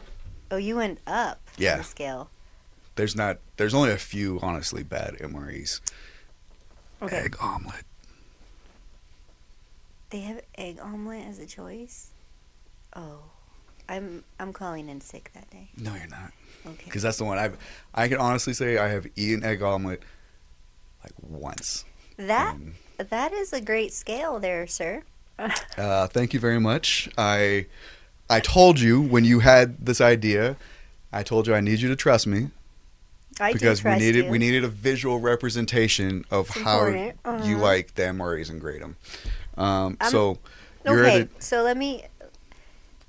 you went up Yeah. on the scale. There's only a few honestly bad MREs. Okay. Egg omelet. They have egg omelet as a choice? Oh. I'm calling in sick that day. No, you're not. Okay. Because that's the one I can honestly say I have eaten egg omelet like once. That And, is a great scale there, sir. thank you very much. I told you when you had this idea, I told you I need you to trust me. I Because do trust you. we needed a visual representation of It's how important. you like the MREs and grade them. So Okay, so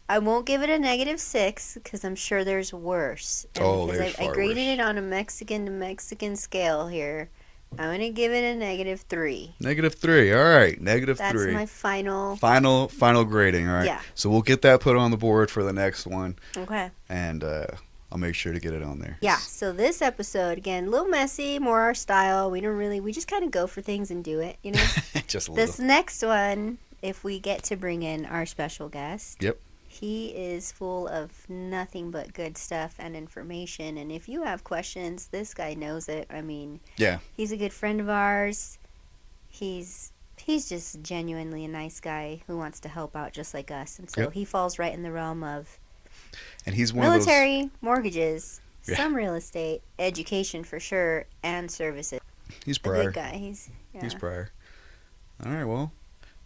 I won't give it a -6 because I'm sure there's worse. And Oh, because there's I far graded worse. it on a Mexican to Mexican scale here. I'm going to give it a -3. -3. All right, -3. That's my final. Final grading. All right. Yeah. So we'll get that put on the board for the next one, Okay. and I'll make sure to get it on there. Yeah, so this episode, again, a little messy, more our style. We just kind of go for things and do it, you know? Just a little. This next one, if we get to bring in our special guest. Yep. He is full of nothing but good stuff and information. And if you have questions, this guy knows it. I mean, Yeah. he's a good friend of ours. He's just genuinely a nice guy who wants to help out just like us. And so Yep. he falls right in the realm of And he's one military, mortgages, Yeah. some real estate, education for sure, and services. of those. He's A prior. good guy. He's prior. All right. Well,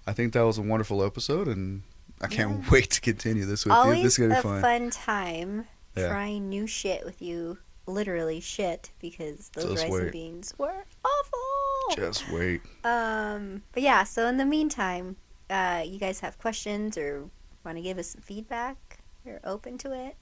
I think that was a wonderful episode, and I can't wait to continue this with you. This is always gonna a be fun. fun time Yeah. trying new shit with you. Literally shit, because those Just rice wait. and beans were awful. Just wait. But yeah, so in the meantime, you guys have questions or want to give us some feedback, we're open to it.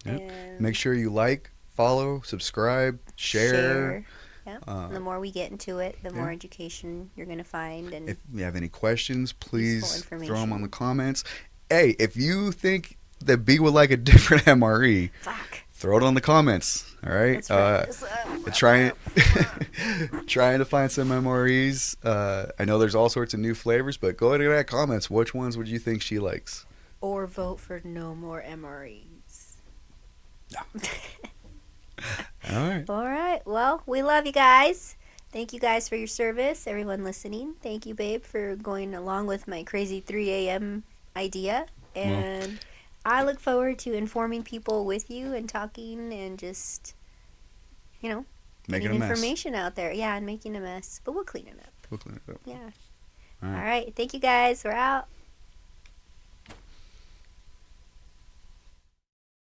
Yep. And Make sure you like, follow, subscribe, share. Yep. The more we get into it, the more education you're going to find. And If you have any questions, please Useful throw them on information. the comments. Hey, if you think that B would like a different MRE, fuck. throw it on the comments. All right. That's right. Trying to find some MREs. I know there's all sorts of new flavors, but go ahead and add comments. Which ones would you think she likes? Or vote for no more MREs. No. All right. All right. Well, we love you guys. Thank you guys for your service. Everyone listening. Thank you, babe, for going along with my crazy 3 a.m. idea. And I look forward to informing people with you and talking and just, Making getting a mess. information out there. Yeah, and making a mess. But we'll clean it up. We'll clean it up. Yeah. All right. All right. Thank you guys. We're out.